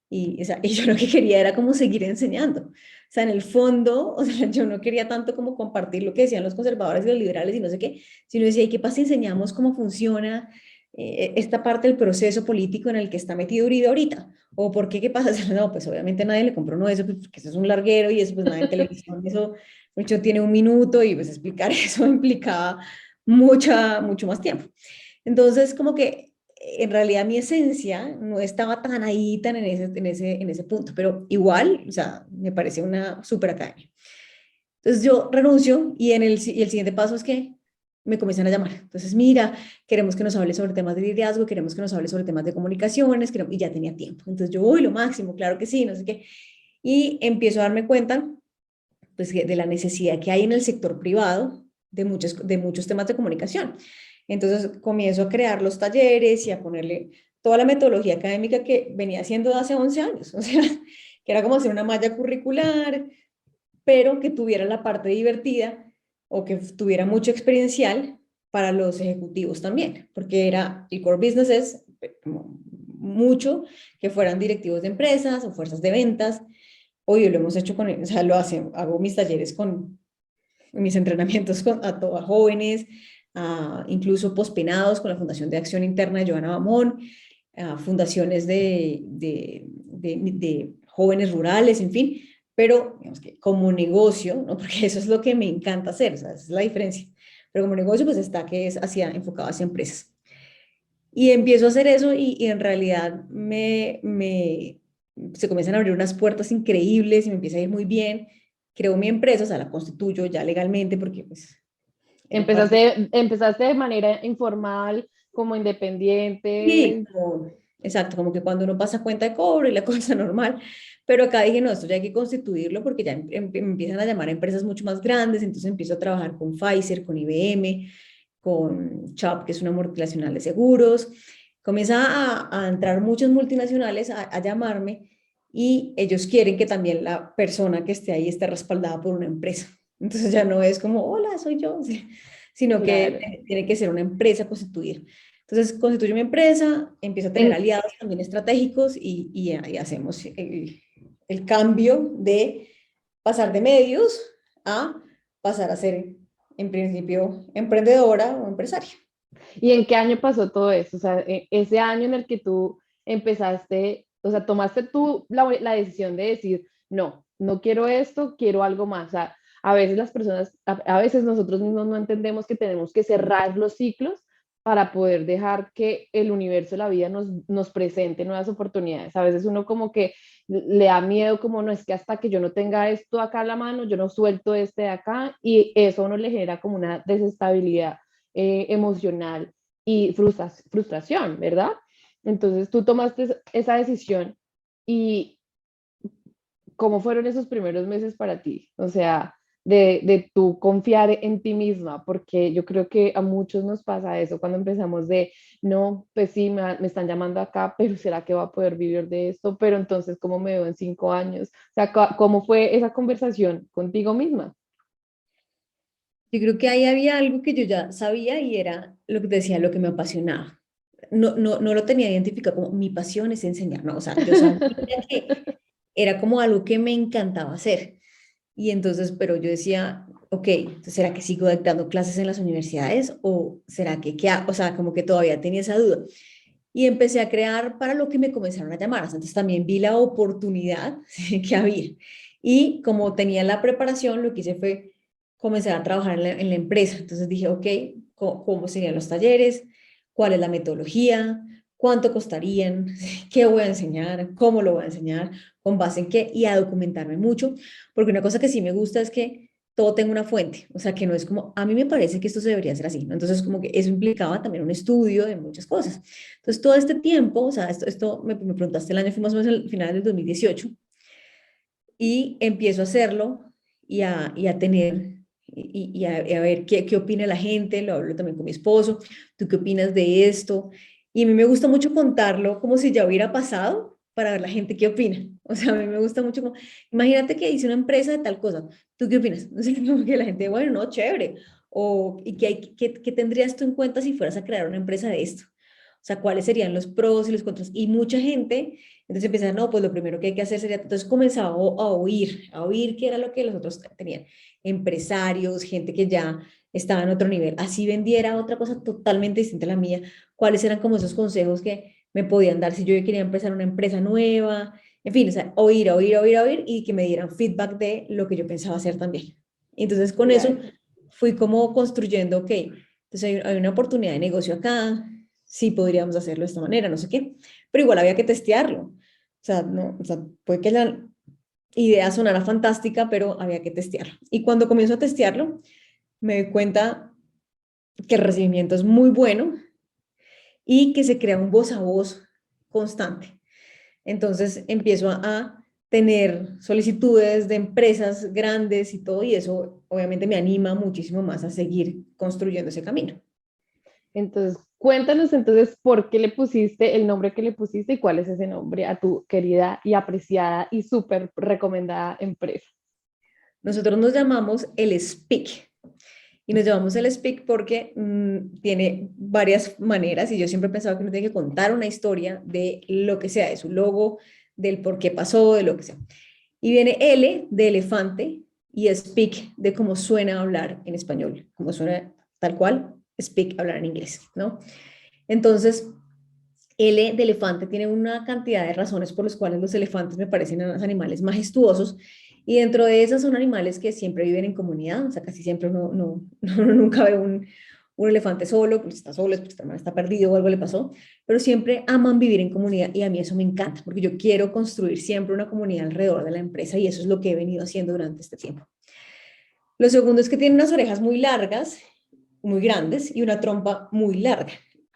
Y, o sea, y yo lo que quería era como seguir enseñando. O sea, en el fondo, o sea, yo no quería tanto como compartir lo que decían los conservadores y los liberales y no sé qué, sino decía, ¿y qué pasa si enseñamos cómo funciona esta parte del proceso político en el que está metido Uribe ahorita? ¿O por qué? ¿Qué pasa? No, pues obviamente nadie le compró uno de eso, pues, porque eso es un larguero y eso pues nada en televisión, eso de hecho tiene un minuto y pues explicar eso implicaba mucho más tiempo. Entonces, como que en realidad mi esencia no estaba tan ahí, tan en ese punto, pero igual, o sea, me parece una súper academia. Entonces yo renuncio y el siguiente paso es que me comienzan a llamar. Entonces, mira, queremos que nos hable sobre temas de liderazgo, queremos que nos hable sobre temas de comunicaciones, y ya tenía tiempo. Entonces yo, uy, lo máximo, claro que sí, no sé qué. Y empiezo a darme cuenta, pues, de la necesidad que hay en el sector privado de muchos temas de comunicación. Entonces comienzo a crear los talleres y a ponerle toda la metodología académica que venía haciendo hace 11 años, o sea, que era como hacer una malla curricular, pero que tuviera la parte divertida o que tuviera mucho experiencial para los ejecutivos también, porque era el core business es mucho que fueran directivos de empresas o fuerzas de ventas. Hoy lo hemos hecho o sea, hago mis talleres mis entrenamientos a jóvenes, incluso pospenados con la Fundación de Acción Interna de Joana Bamón, a fundaciones de jóvenes rurales, en fin, pero digamos que como negocio, ¿no? Porque eso es lo que me encanta hacer, o sea, esa es la diferencia. Pero como negocio, pues está que es enfocado hacia empresas. Y empiezo a hacer eso y en realidad se comienzan a abrir unas puertas increíbles y me empieza a ir muy bien. Creo mi empresa, o sea, la constituyo ya legalmente porque pues era parte. Empezaste de manera informal, como Sí, independiente. exacto, como que cuando uno pasa cuenta de cobro y la cosa normal, pero acá dije, no, esto ya hay que constituirlo porque ya me empiezan a llamar a empresas mucho más grandes, entonces empiezo a trabajar con Pfizer, con IBM, con Chubb, que es una multinacional de seguros, comienza a entrar muchos multinacionales a llamarme y ellos quieren que también la persona que esté ahí esté respaldada por una empresa. Entonces ya no es como, hola, soy yo, sí, sino que Claro. tiene que ser una empresa constituida. Entonces constituyo mi empresa, empiezo a tener En, aliados también estratégicos y hacemos el cambio de pasar de medios a pasar a ser, en principio, emprendedora o empresaria. ¿Y en qué año pasó todo eso? O sea, ese año en el que tú empezaste, o sea, tomaste tú la decisión de decir, no, no quiero esto, quiero algo más. O sea, a veces las personas, a veces nosotros mismos no entendemos que tenemos que cerrar los ciclos para poder dejar que el universo, la vida nos presente nuevas oportunidades. A veces uno como que le da miedo, como no es que hasta que yo no tenga esto acá a la mano, yo no suelto este de acá y eso a uno le genera como una desestabilidad emocional y frustración, ¿verdad? Entonces tú tomaste esa decisión y ¿cómo fueron esos primeros meses para ti? O sea, de tú confiar en ti misma, porque yo creo que a muchos nos pasa eso cuando empezamos de, no, pues sí, me están llamando acá, pero ¿será que va a poder vivir de esto? Pero entonces, ¿cómo me veo en 5 años? O sea, ¿cómo fue esa conversación contigo misma? Yo creo que ahí había algo que yo ya sabía y era lo que te decía, lo que me apasionaba. No lo tenía identificado como mi pasión es enseñar, no, o sea, yo sabía que era como algo que me encantaba hacer. Y entonces, pero yo decía, ok, ¿será que sigo dando clases en las universidades o será que, o sea, como que todavía tenía esa duda? Y empecé a crear para lo que me comenzaron a llamar. Entonces también vi la oportunidad que había. Y como tenía la preparación, lo que hice fue comenzar a trabajar en la empresa. Entonces dije, ok, ¿cómo serían los talleres? ¿Cuál es la metodología? ¿Cuánto costarían? ¿Qué voy a enseñar? ¿Cómo lo voy a enseñar? ¿Con base en qué? Y a documentarme mucho, porque una cosa que sí me gusta es que todo tenga una fuente, o sea, que no es como, a mí me parece que esto se debería hacer así, ¿no? Entonces, como que eso implicaba también un estudio de muchas cosas. Entonces, todo este tiempo, o sea, esto me preguntaste el año, fue más o menos el final del 2018, y empiezo a hacerlo y a tener, y a ver qué opina la gente, lo hablo también con mi esposo, ¿tú qué opinas de esto? Y a mí me gusta mucho contarlo como si ya hubiera pasado para ver la gente qué opina. O sea, a mí me gusta mucho como, imagínate que hice una empresa de tal cosa, ¿tú qué opinas? O sea, como que la gente, bueno, no, chévere. O, ¿y qué tendrías tú en cuenta si fueras a crear una empresa de esto? O sea, ¿cuáles serían los pros y los contras? Y mucha gente entonces empiezan, no, pues lo primero que hay que hacer sería, entonces comenzaba a oír qué era lo que los otros tenían, empresarios, gente que ya estaba en otro nivel, así vendiera otra cosa totalmente distinta a la mía, cuáles eran como esos consejos que me podían dar si yo quería empezar una empresa nueva, en fin, o sea, oír y que me dieran feedback de lo que yo pensaba hacer también. Entonces con eso Claro. fui como construyendo, ok, entonces hay una oportunidad de negocio acá, sí podríamos hacerlo de esta manera, no sé qué, pero igual había que testearlo. O sea, no, o sea, puede que la idea sonara fantástica, pero había que testearlo. Y cuando comienzo a testearlo, me doy cuenta que el recibimiento es muy bueno y que se crea un voz a voz constante. Entonces empiezo a tener solicitudes de empresas grandes y todo, y eso obviamente me anima muchísimo más a seguir construyendo ese camino. Entonces, cuéntanos entonces por qué le pusiste el nombre que le pusiste y cuál es ese nombre a tu querida y apreciada y súper recomendada empresa. Nosotros nos llamamos el SPEAK. Y nos llamamos el Speak porque tiene varias maneras y yo siempre he pensado que uno tiene que contar una historia de lo que sea, de su logo, del por qué pasó, de lo que sea. Y viene L de elefante y Speak de cómo suena hablar en español, cómo suena tal cual, Speak hablar en inglés, ¿no? Entonces, L de elefante tiene una cantidad de razones por las cuales los elefantes me parecen unos animales majestuosos y dentro de esas son animales que siempre viven en comunidad, o sea, casi siempre nunca ve un elefante solo, pues está solo, es porque está perdido o algo le pasó, pero siempre aman vivir en comunidad y a mí eso me encanta porque yo quiero construir siempre una comunidad alrededor de la empresa y eso es lo que he venido haciendo durante este tiempo. Lo segundo es que tiene unas orejas muy largas, muy grandes y una trompa muy larga,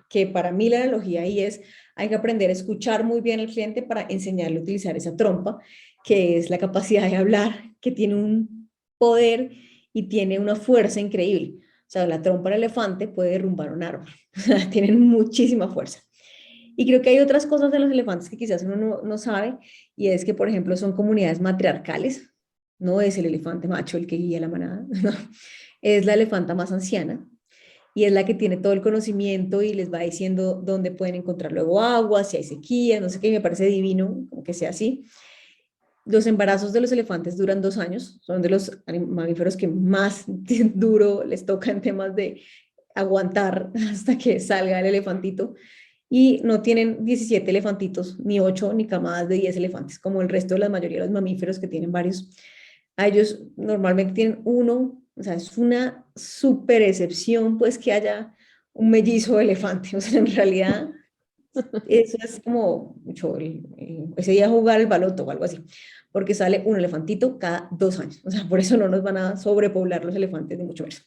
que para mí la analogía ahí es, hay que aprender a escuchar muy bien al cliente para enseñarle a utilizar esa trompa, que es la capacidad de hablar, que tiene un poder y tiene una fuerza increíble. O sea, la trompa del elefante puede derrumbar un árbol. O sea, tienen muchísima fuerza. Y creo que hay otras cosas de los elefantes que quizás uno no sabe, y es que, por ejemplo, son comunidades matriarcales. No es el elefante macho el que guía la manada, no. Es la elefanta más anciana y es la que tiene todo el conocimiento y les va diciendo dónde pueden encontrar luego agua, si hay sequía, no sé qué, me parece divino como que sea así. Los embarazos de los elefantes duran 2 años, son de los mamíferos que más duro les toca en temas de aguantar hasta que salga el elefantito y no tienen 17 elefantitos, ni 8 ni camadas de 10 elefantes, como el resto de la mayoría de los mamíferos que tienen varios. A ellos normalmente tienen uno, o sea, es una súper excepción pues que haya un mellizo de elefante, o sea, en realidad eso es como mucho, ese día jugar el baloto o algo así, porque sale un elefantito cada 2 años, o sea, por eso no nos van a sobrepoblar los elefantes, ni mucho menos.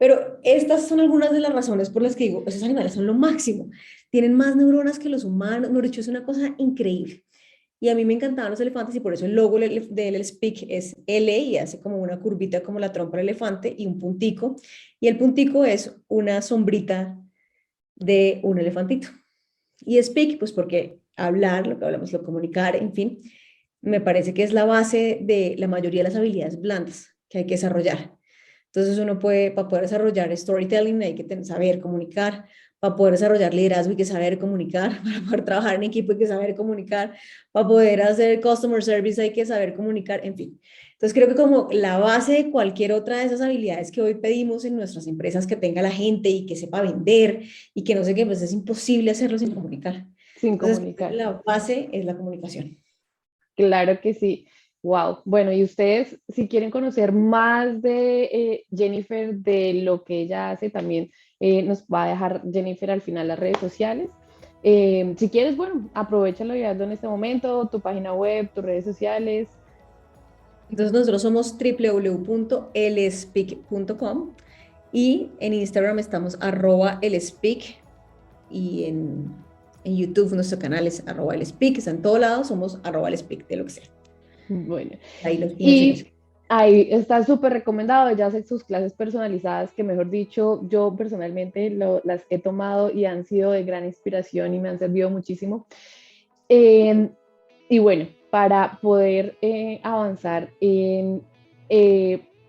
Pero estas son algunas de las razones por las que digo, esos animales son lo máximo. Tienen más neuronas que los humanos, mejor dicho, es una cosa increíble. Y a mí me encantaban los elefantes y por eso el logo del Speak es L y hace como una curvita como la trompa del elefante y un puntico. Y el puntico es una sombrita de un elefantito. Y Speak, pues porque hablar, lo que hablamos, lo comunicar, en fin, me parece que es la base de la mayoría de las habilidades blandas que hay que desarrollar. Entonces uno puede, para poder desarrollar storytelling hay que saber comunicar, para poder desarrollar liderazgo hay que saber comunicar, para poder trabajar en equipo hay que saber comunicar, para poder hacer customer service hay que saber comunicar, en fin. Entonces creo que como la base de cualquier otra de esas habilidades que hoy pedimos en nuestras empresas que tenga la gente y que sepa vender y que no sé qué, pues es imposible hacerlo sin comunicar. sin Entonces comunicar. la base es la comunicación. Claro que sí. Wow. Bueno, y ustedes, si quieren conocer más de Jennifer, de lo que ella hace, también nos va a dejar Jennifer al final las redes sociales. Si quieres, bueno, aprovechalo y hazlo en este momento, tu página web, tus redes sociales. Entonces nosotros somos www.lspeak.com y en Instagram estamos @lspeak y en YouTube nuestro canal es @lspeak, está en todo lado, somos @lspeak, de lo que sea. Bueno, Ahí los nos siguen. y ahí está súper recomendado, ella hace sus clases personalizadas, que mejor dicho, yo personalmente las he tomado y han sido de gran inspiración y me han servido muchísimo. Eh, y bueno, para poder avanzar en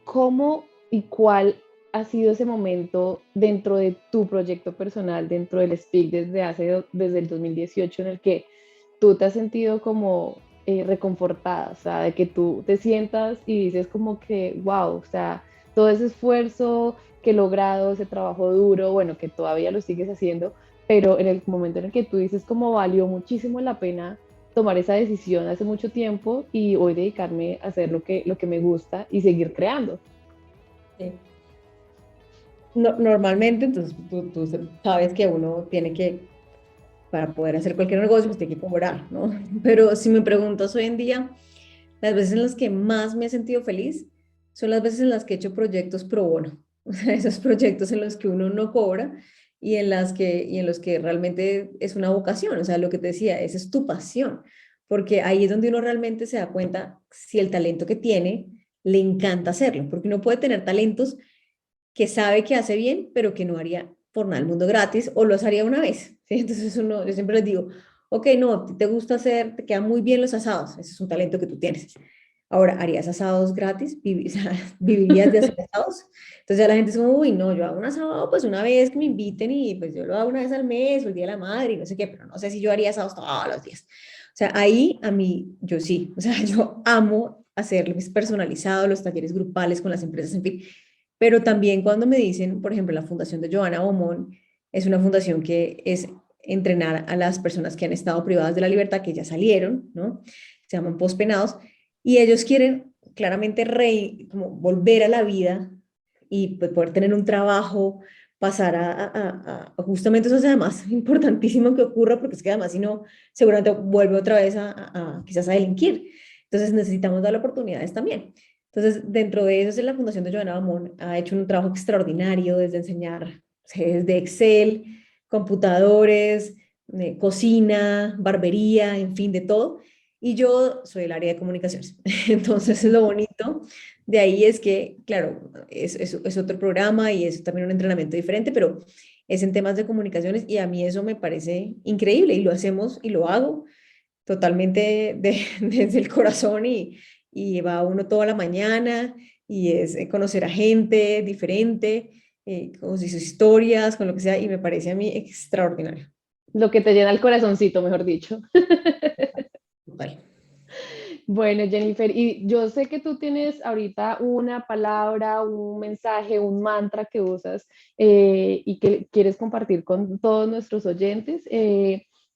cómo y cuál ha sido ese momento dentro de tu proyecto personal, dentro del Speak desde el 2018, en el que tú te has sentido como reconfortada, o sea, de que tú te sientas y dices como que, wow, o sea, todo ese esfuerzo que he logrado, ese trabajo duro, bueno, que todavía lo sigues haciendo, pero en el momento en el que tú dices como valió muchísimo la pena tomar esa decisión hace mucho tiempo y hoy dedicarme a hacer lo que me gusta y seguir creando. Sí. Normalmente, entonces tú sabes que uno tiene que, para poder hacer cualquier negocio, pues tiene que cobrar, ¿no? Pero si me preguntas hoy en día, las veces en las que más me he sentido feliz son las veces en las que he hecho proyectos pro bono, o sea, esos proyectos en los que uno no cobra y en los que realmente es una vocación, o sea, lo que te decía, esa es tu pasión, porque ahí es donde uno realmente se da cuenta si el talento que tiene le encanta hacerlo, porque uno puede tener talentos que sabe que hace bien, pero que no haría por nada el mundo gratis o los haría una vez, ¿sí? Entonces uno, yo siempre les digo, ok, no, te gusta hacer, te quedan muy bien los asados, ese es un talento que tú tienes. Ahora, ¿harías asados gratis? O sea, ¿vivirías de hacer asados? Entonces ya la gente es como, uy, no, yo hago un asado pues una vez que me inviten y pues yo lo hago una vez al mes o el Día de la Madre y no sé qué, pero no sé si yo haría asados todos los días. O sea, ahí a mí, yo sí, o sea, yo amo hacerles personalizados, los talleres grupales con las empresas, en fin, pero también cuando me dicen, por ejemplo, la Fundación de Joana Beaumont es una fundación que es entrenar a las personas que han estado privadas de la libertad, que ya salieron, ¿no? Se llaman pospenados, y ellos quieren claramente como volver a la vida y pues, poder tener un trabajo, pasar justamente eso es además importantísimo que ocurra, porque es que además si no, seguramente vuelve otra vez quizás a delinquir. Entonces necesitamos dar oportunidades también. Entonces, dentro de eso, la Fundación de Joana Bamón ha hecho un trabajo extraordinario desde enseñar, o sea, desde Excel, computadores, cocina, barbería, en fin, de todo. Y yo soy el área de comunicaciones. Entonces, lo bonito de ahí es que, claro, es otro programa y es también un entrenamiento diferente, pero es en temas de comunicaciones y a mí eso me parece increíble y lo hacemos y lo hago totalmente desde el corazón y va uno toda la mañana y es conocer a gente diferente, con sus historias, con lo que sea, y me parece a mí extraordinario. Lo que te llena el corazoncito, mejor dicho. Total. Bueno, Jennifer, y yo sé que tú tienes ahorita una palabra, un mensaje, un mantra que usas y que quieres compartir con todos nuestros oyentes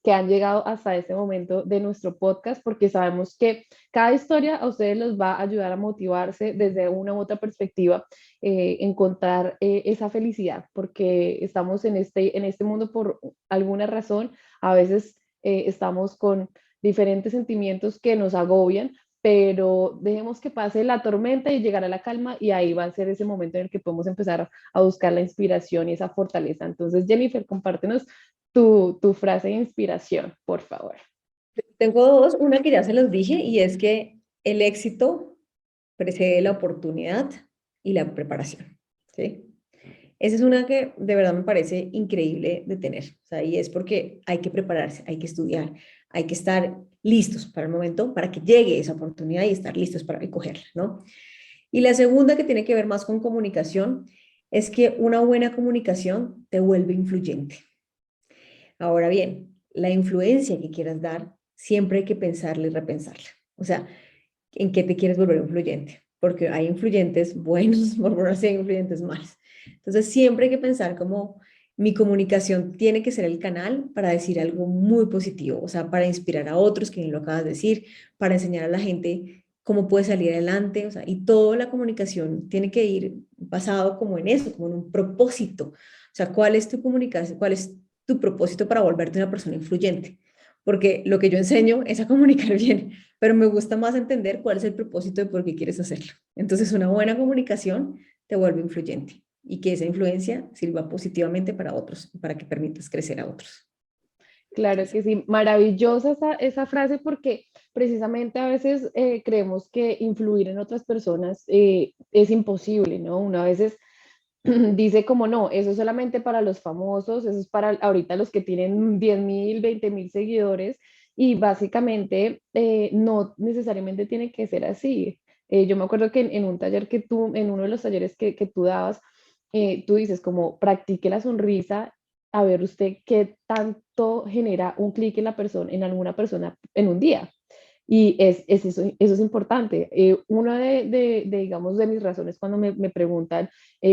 que han llegado hasta este momento de nuestro podcast, porque sabemos que cada historia a ustedes los va a ayudar a motivarse desde una u otra perspectiva, encontrar esa felicidad, porque estamos en este mundo por alguna razón, a veces estamos con diferentes sentimientos que nos agobian, pero dejemos que pase la tormenta y llegará la calma y ahí va a ser ese momento en el que podemos empezar a buscar la inspiración y esa fortaleza. Entonces, Jennifer, compártenos tu frase de inspiración, por favor. Tengo dos, una que ya se los dije y es que el éxito precede la oportunidad y la preparación, ¿sí? Esa es una que de verdad me parece increíble de tener, o sea, y es porque hay que prepararse, hay que estudiar, hay que estar listos para el momento, para que llegue esa oportunidad y estar listos para recogerla, ¿no? Y la segunda, que tiene que ver más con comunicación, es que una buena comunicación te vuelve influyente. Ahora bien, la influencia que quieras dar, siempre hay que pensarla y repensarla. O sea, ¿en qué te quieres volver influyente? Porque hay influyentes buenos, por no decir influyentes malos. Entonces, siempre hay que pensar como mi comunicación tiene que ser el canal para decir algo muy positivo, o sea, para inspirar a otros, que lo acabas de decir, para enseñar a la gente cómo puede salir adelante, o sea, y toda la comunicación tiene que ir basado como en eso, como en un propósito. O sea, ¿cuál es tu comunicación? ¿Cuál es tu propósito para volverte una persona influyente? Porque lo que yo enseño es a comunicar bien, pero me gusta más entender cuál es el propósito de por qué quieres hacerlo. Entonces, una buena comunicación te vuelve influyente y que esa influencia sirva positivamente para otros, para que permitas crecer a otros. Claro que sí, maravillosa esa frase porque precisamente a veces creemos que influir en otras personas es imposible, ¿no? Uno a veces dice como no, eso es solamente para los famosos, eso es para ahorita los que tienen 10.000, 20.000 seguidores y básicamente no necesariamente tiene que ser así. Yo me acuerdo que en un taller que tú, en uno de los talleres que tú dabas, tú dices como practique la sonrisa, a ver usted qué tanto genera un clic en la persona, en alguna persona en un día. Y eso es importante. Una digamos, de mis razones cuando me preguntan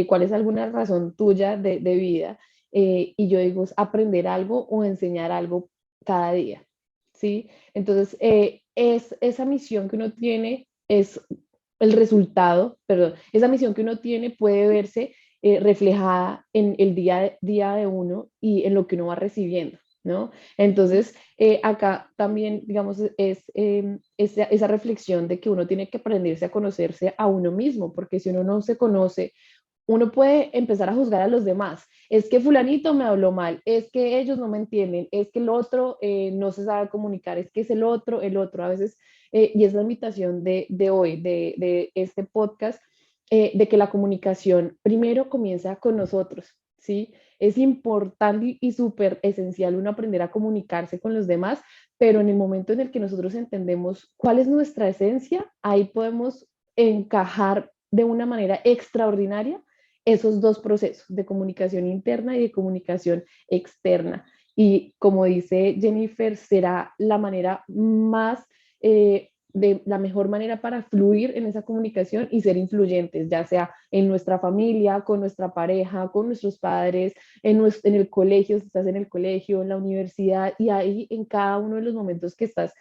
cuál es alguna razón tuya de vida, y yo digo, es aprender algo o enseñar algo cada día, ¿sí? Entonces, es esa misión que uno tiene, es el resultado, perdón, esa misión que uno tiene puede verse reflejada en el día de uno y en lo que uno va recibiendo, ¿no? Entonces, acá también, digamos, esa reflexión de que uno tiene que aprenderse a conocerse a uno mismo, porque si uno no se conoce, uno puede empezar a juzgar a los demás. Es que fulanito me habló mal, es que ellos no me entienden, es que el otro no se sabe comunicar, es que es el otro. A veces, y es la invitación de hoy, de este podcast, de que la comunicación primero comienza con nosotros, ¿sí? Es importante y súper esencial uno aprender a comunicarse con los demás, pero en el momento en el que nosotros entendemos cuál es nuestra esencia, ahí podemos encajar de una manera extraordinaria esos dos procesos de comunicación interna y de comunicación externa. Y como dice Jennifer, será la manera más, de la mejor manera para fluir en esa comunicación y ser influyentes, ya sea en nuestra familia, con nuestra pareja, con nuestros padres, en el colegio, si estás en el colegio, en la universidad y ahí en cada uno de los momentos que estás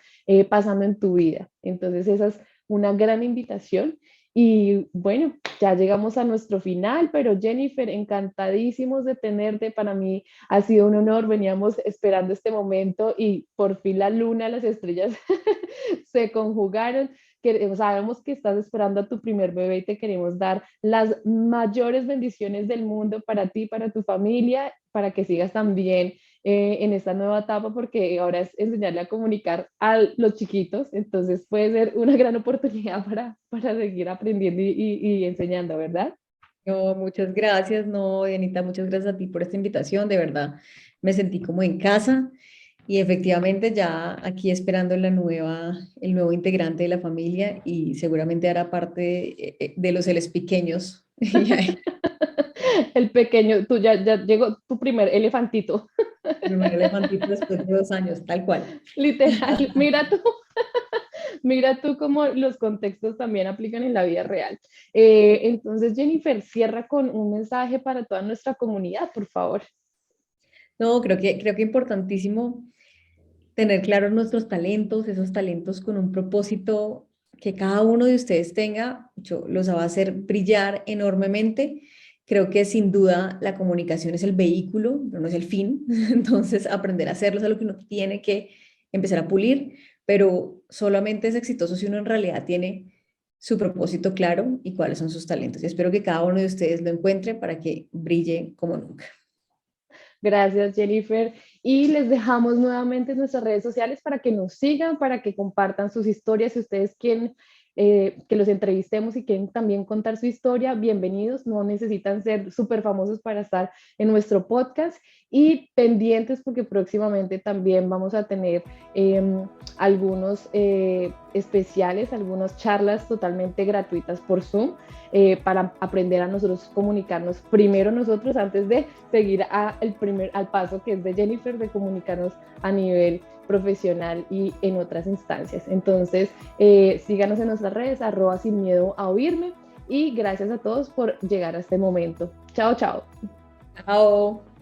pasando en tu vida. Entonces esa es una gran invitación y bueno, ya llegamos a nuestro final, pero Jennifer, encantadísimos de tenerte. Para mí ha sido un honor. Veníamos esperando este momento y por fin la luna, las estrellas se conjugaron. Sabemos que estás esperando a tu primer bebé y te queremos dar las mayores bendiciones del mundo para ti, para tu familia, para que sigas también en esta nueva etapa, porque ahora es enseñarle a comunicar a los chiquitos, entonces puede ser una gran oportunidad para seguir aprendiendo y enseñando, ¿verdad? No, muchas gracias, no, Dianita, muchas gracias a ti por esta invitación, de verdad me sentí como en casa y efectivamente ya aquí esperando el nuevo integrante de la familia y seguramente hará parte de los seres pequeños. El pequeño, tú ya llegó tu primer elefantito, El primer elefantito después de 2 años, tal cual. literal, mira tú cómo los contextos también aplican en la vida real. Entonces, Jennifer, cierra con un mensaje para toda nuestra comunidad, por favor. No, creo que importantísimo tener claros nuestros talentos, esos talentos con un propósito que cada uno de ustedes tenga, yo, los va a hacer brillar enormemente. Creo que sin duda la comunicación es el vehículo, pero no es el fin. Entonces, aprender a hacerlo es algo que uno tiene que empezar a pulir, pero solamente es exitoso si uno en realidad tiene su propósito claro y cuáles son sus talentos. Y espero que cada uno de ustedes lo encuentre para que brille como nunca. Gracias, Jennifer. Y les dejamos nuevamente nuestras redes sociales para que nos sigan, para que compartan sus historias. Si ustedes quieren que los entrevistemos y quieren también contar su historia, bienvenidos. No necesitan ser súper famosos para estar en nuestro podcast. Y pendientes porque próximamente también vamos a tener algunos especiales, algunas charlas totalmente gratuitas por Zoom para aprender a nosotros comunicarnos primero nosotros antes de seguir al paso que es de Jennifer de comunicarnos a nivel profesional y en otras instancias. Entonces, síganos en nuestras redes, @sin miedo a oírme, y gracias a todos por llegar a este momento. Chao, chao. Chao.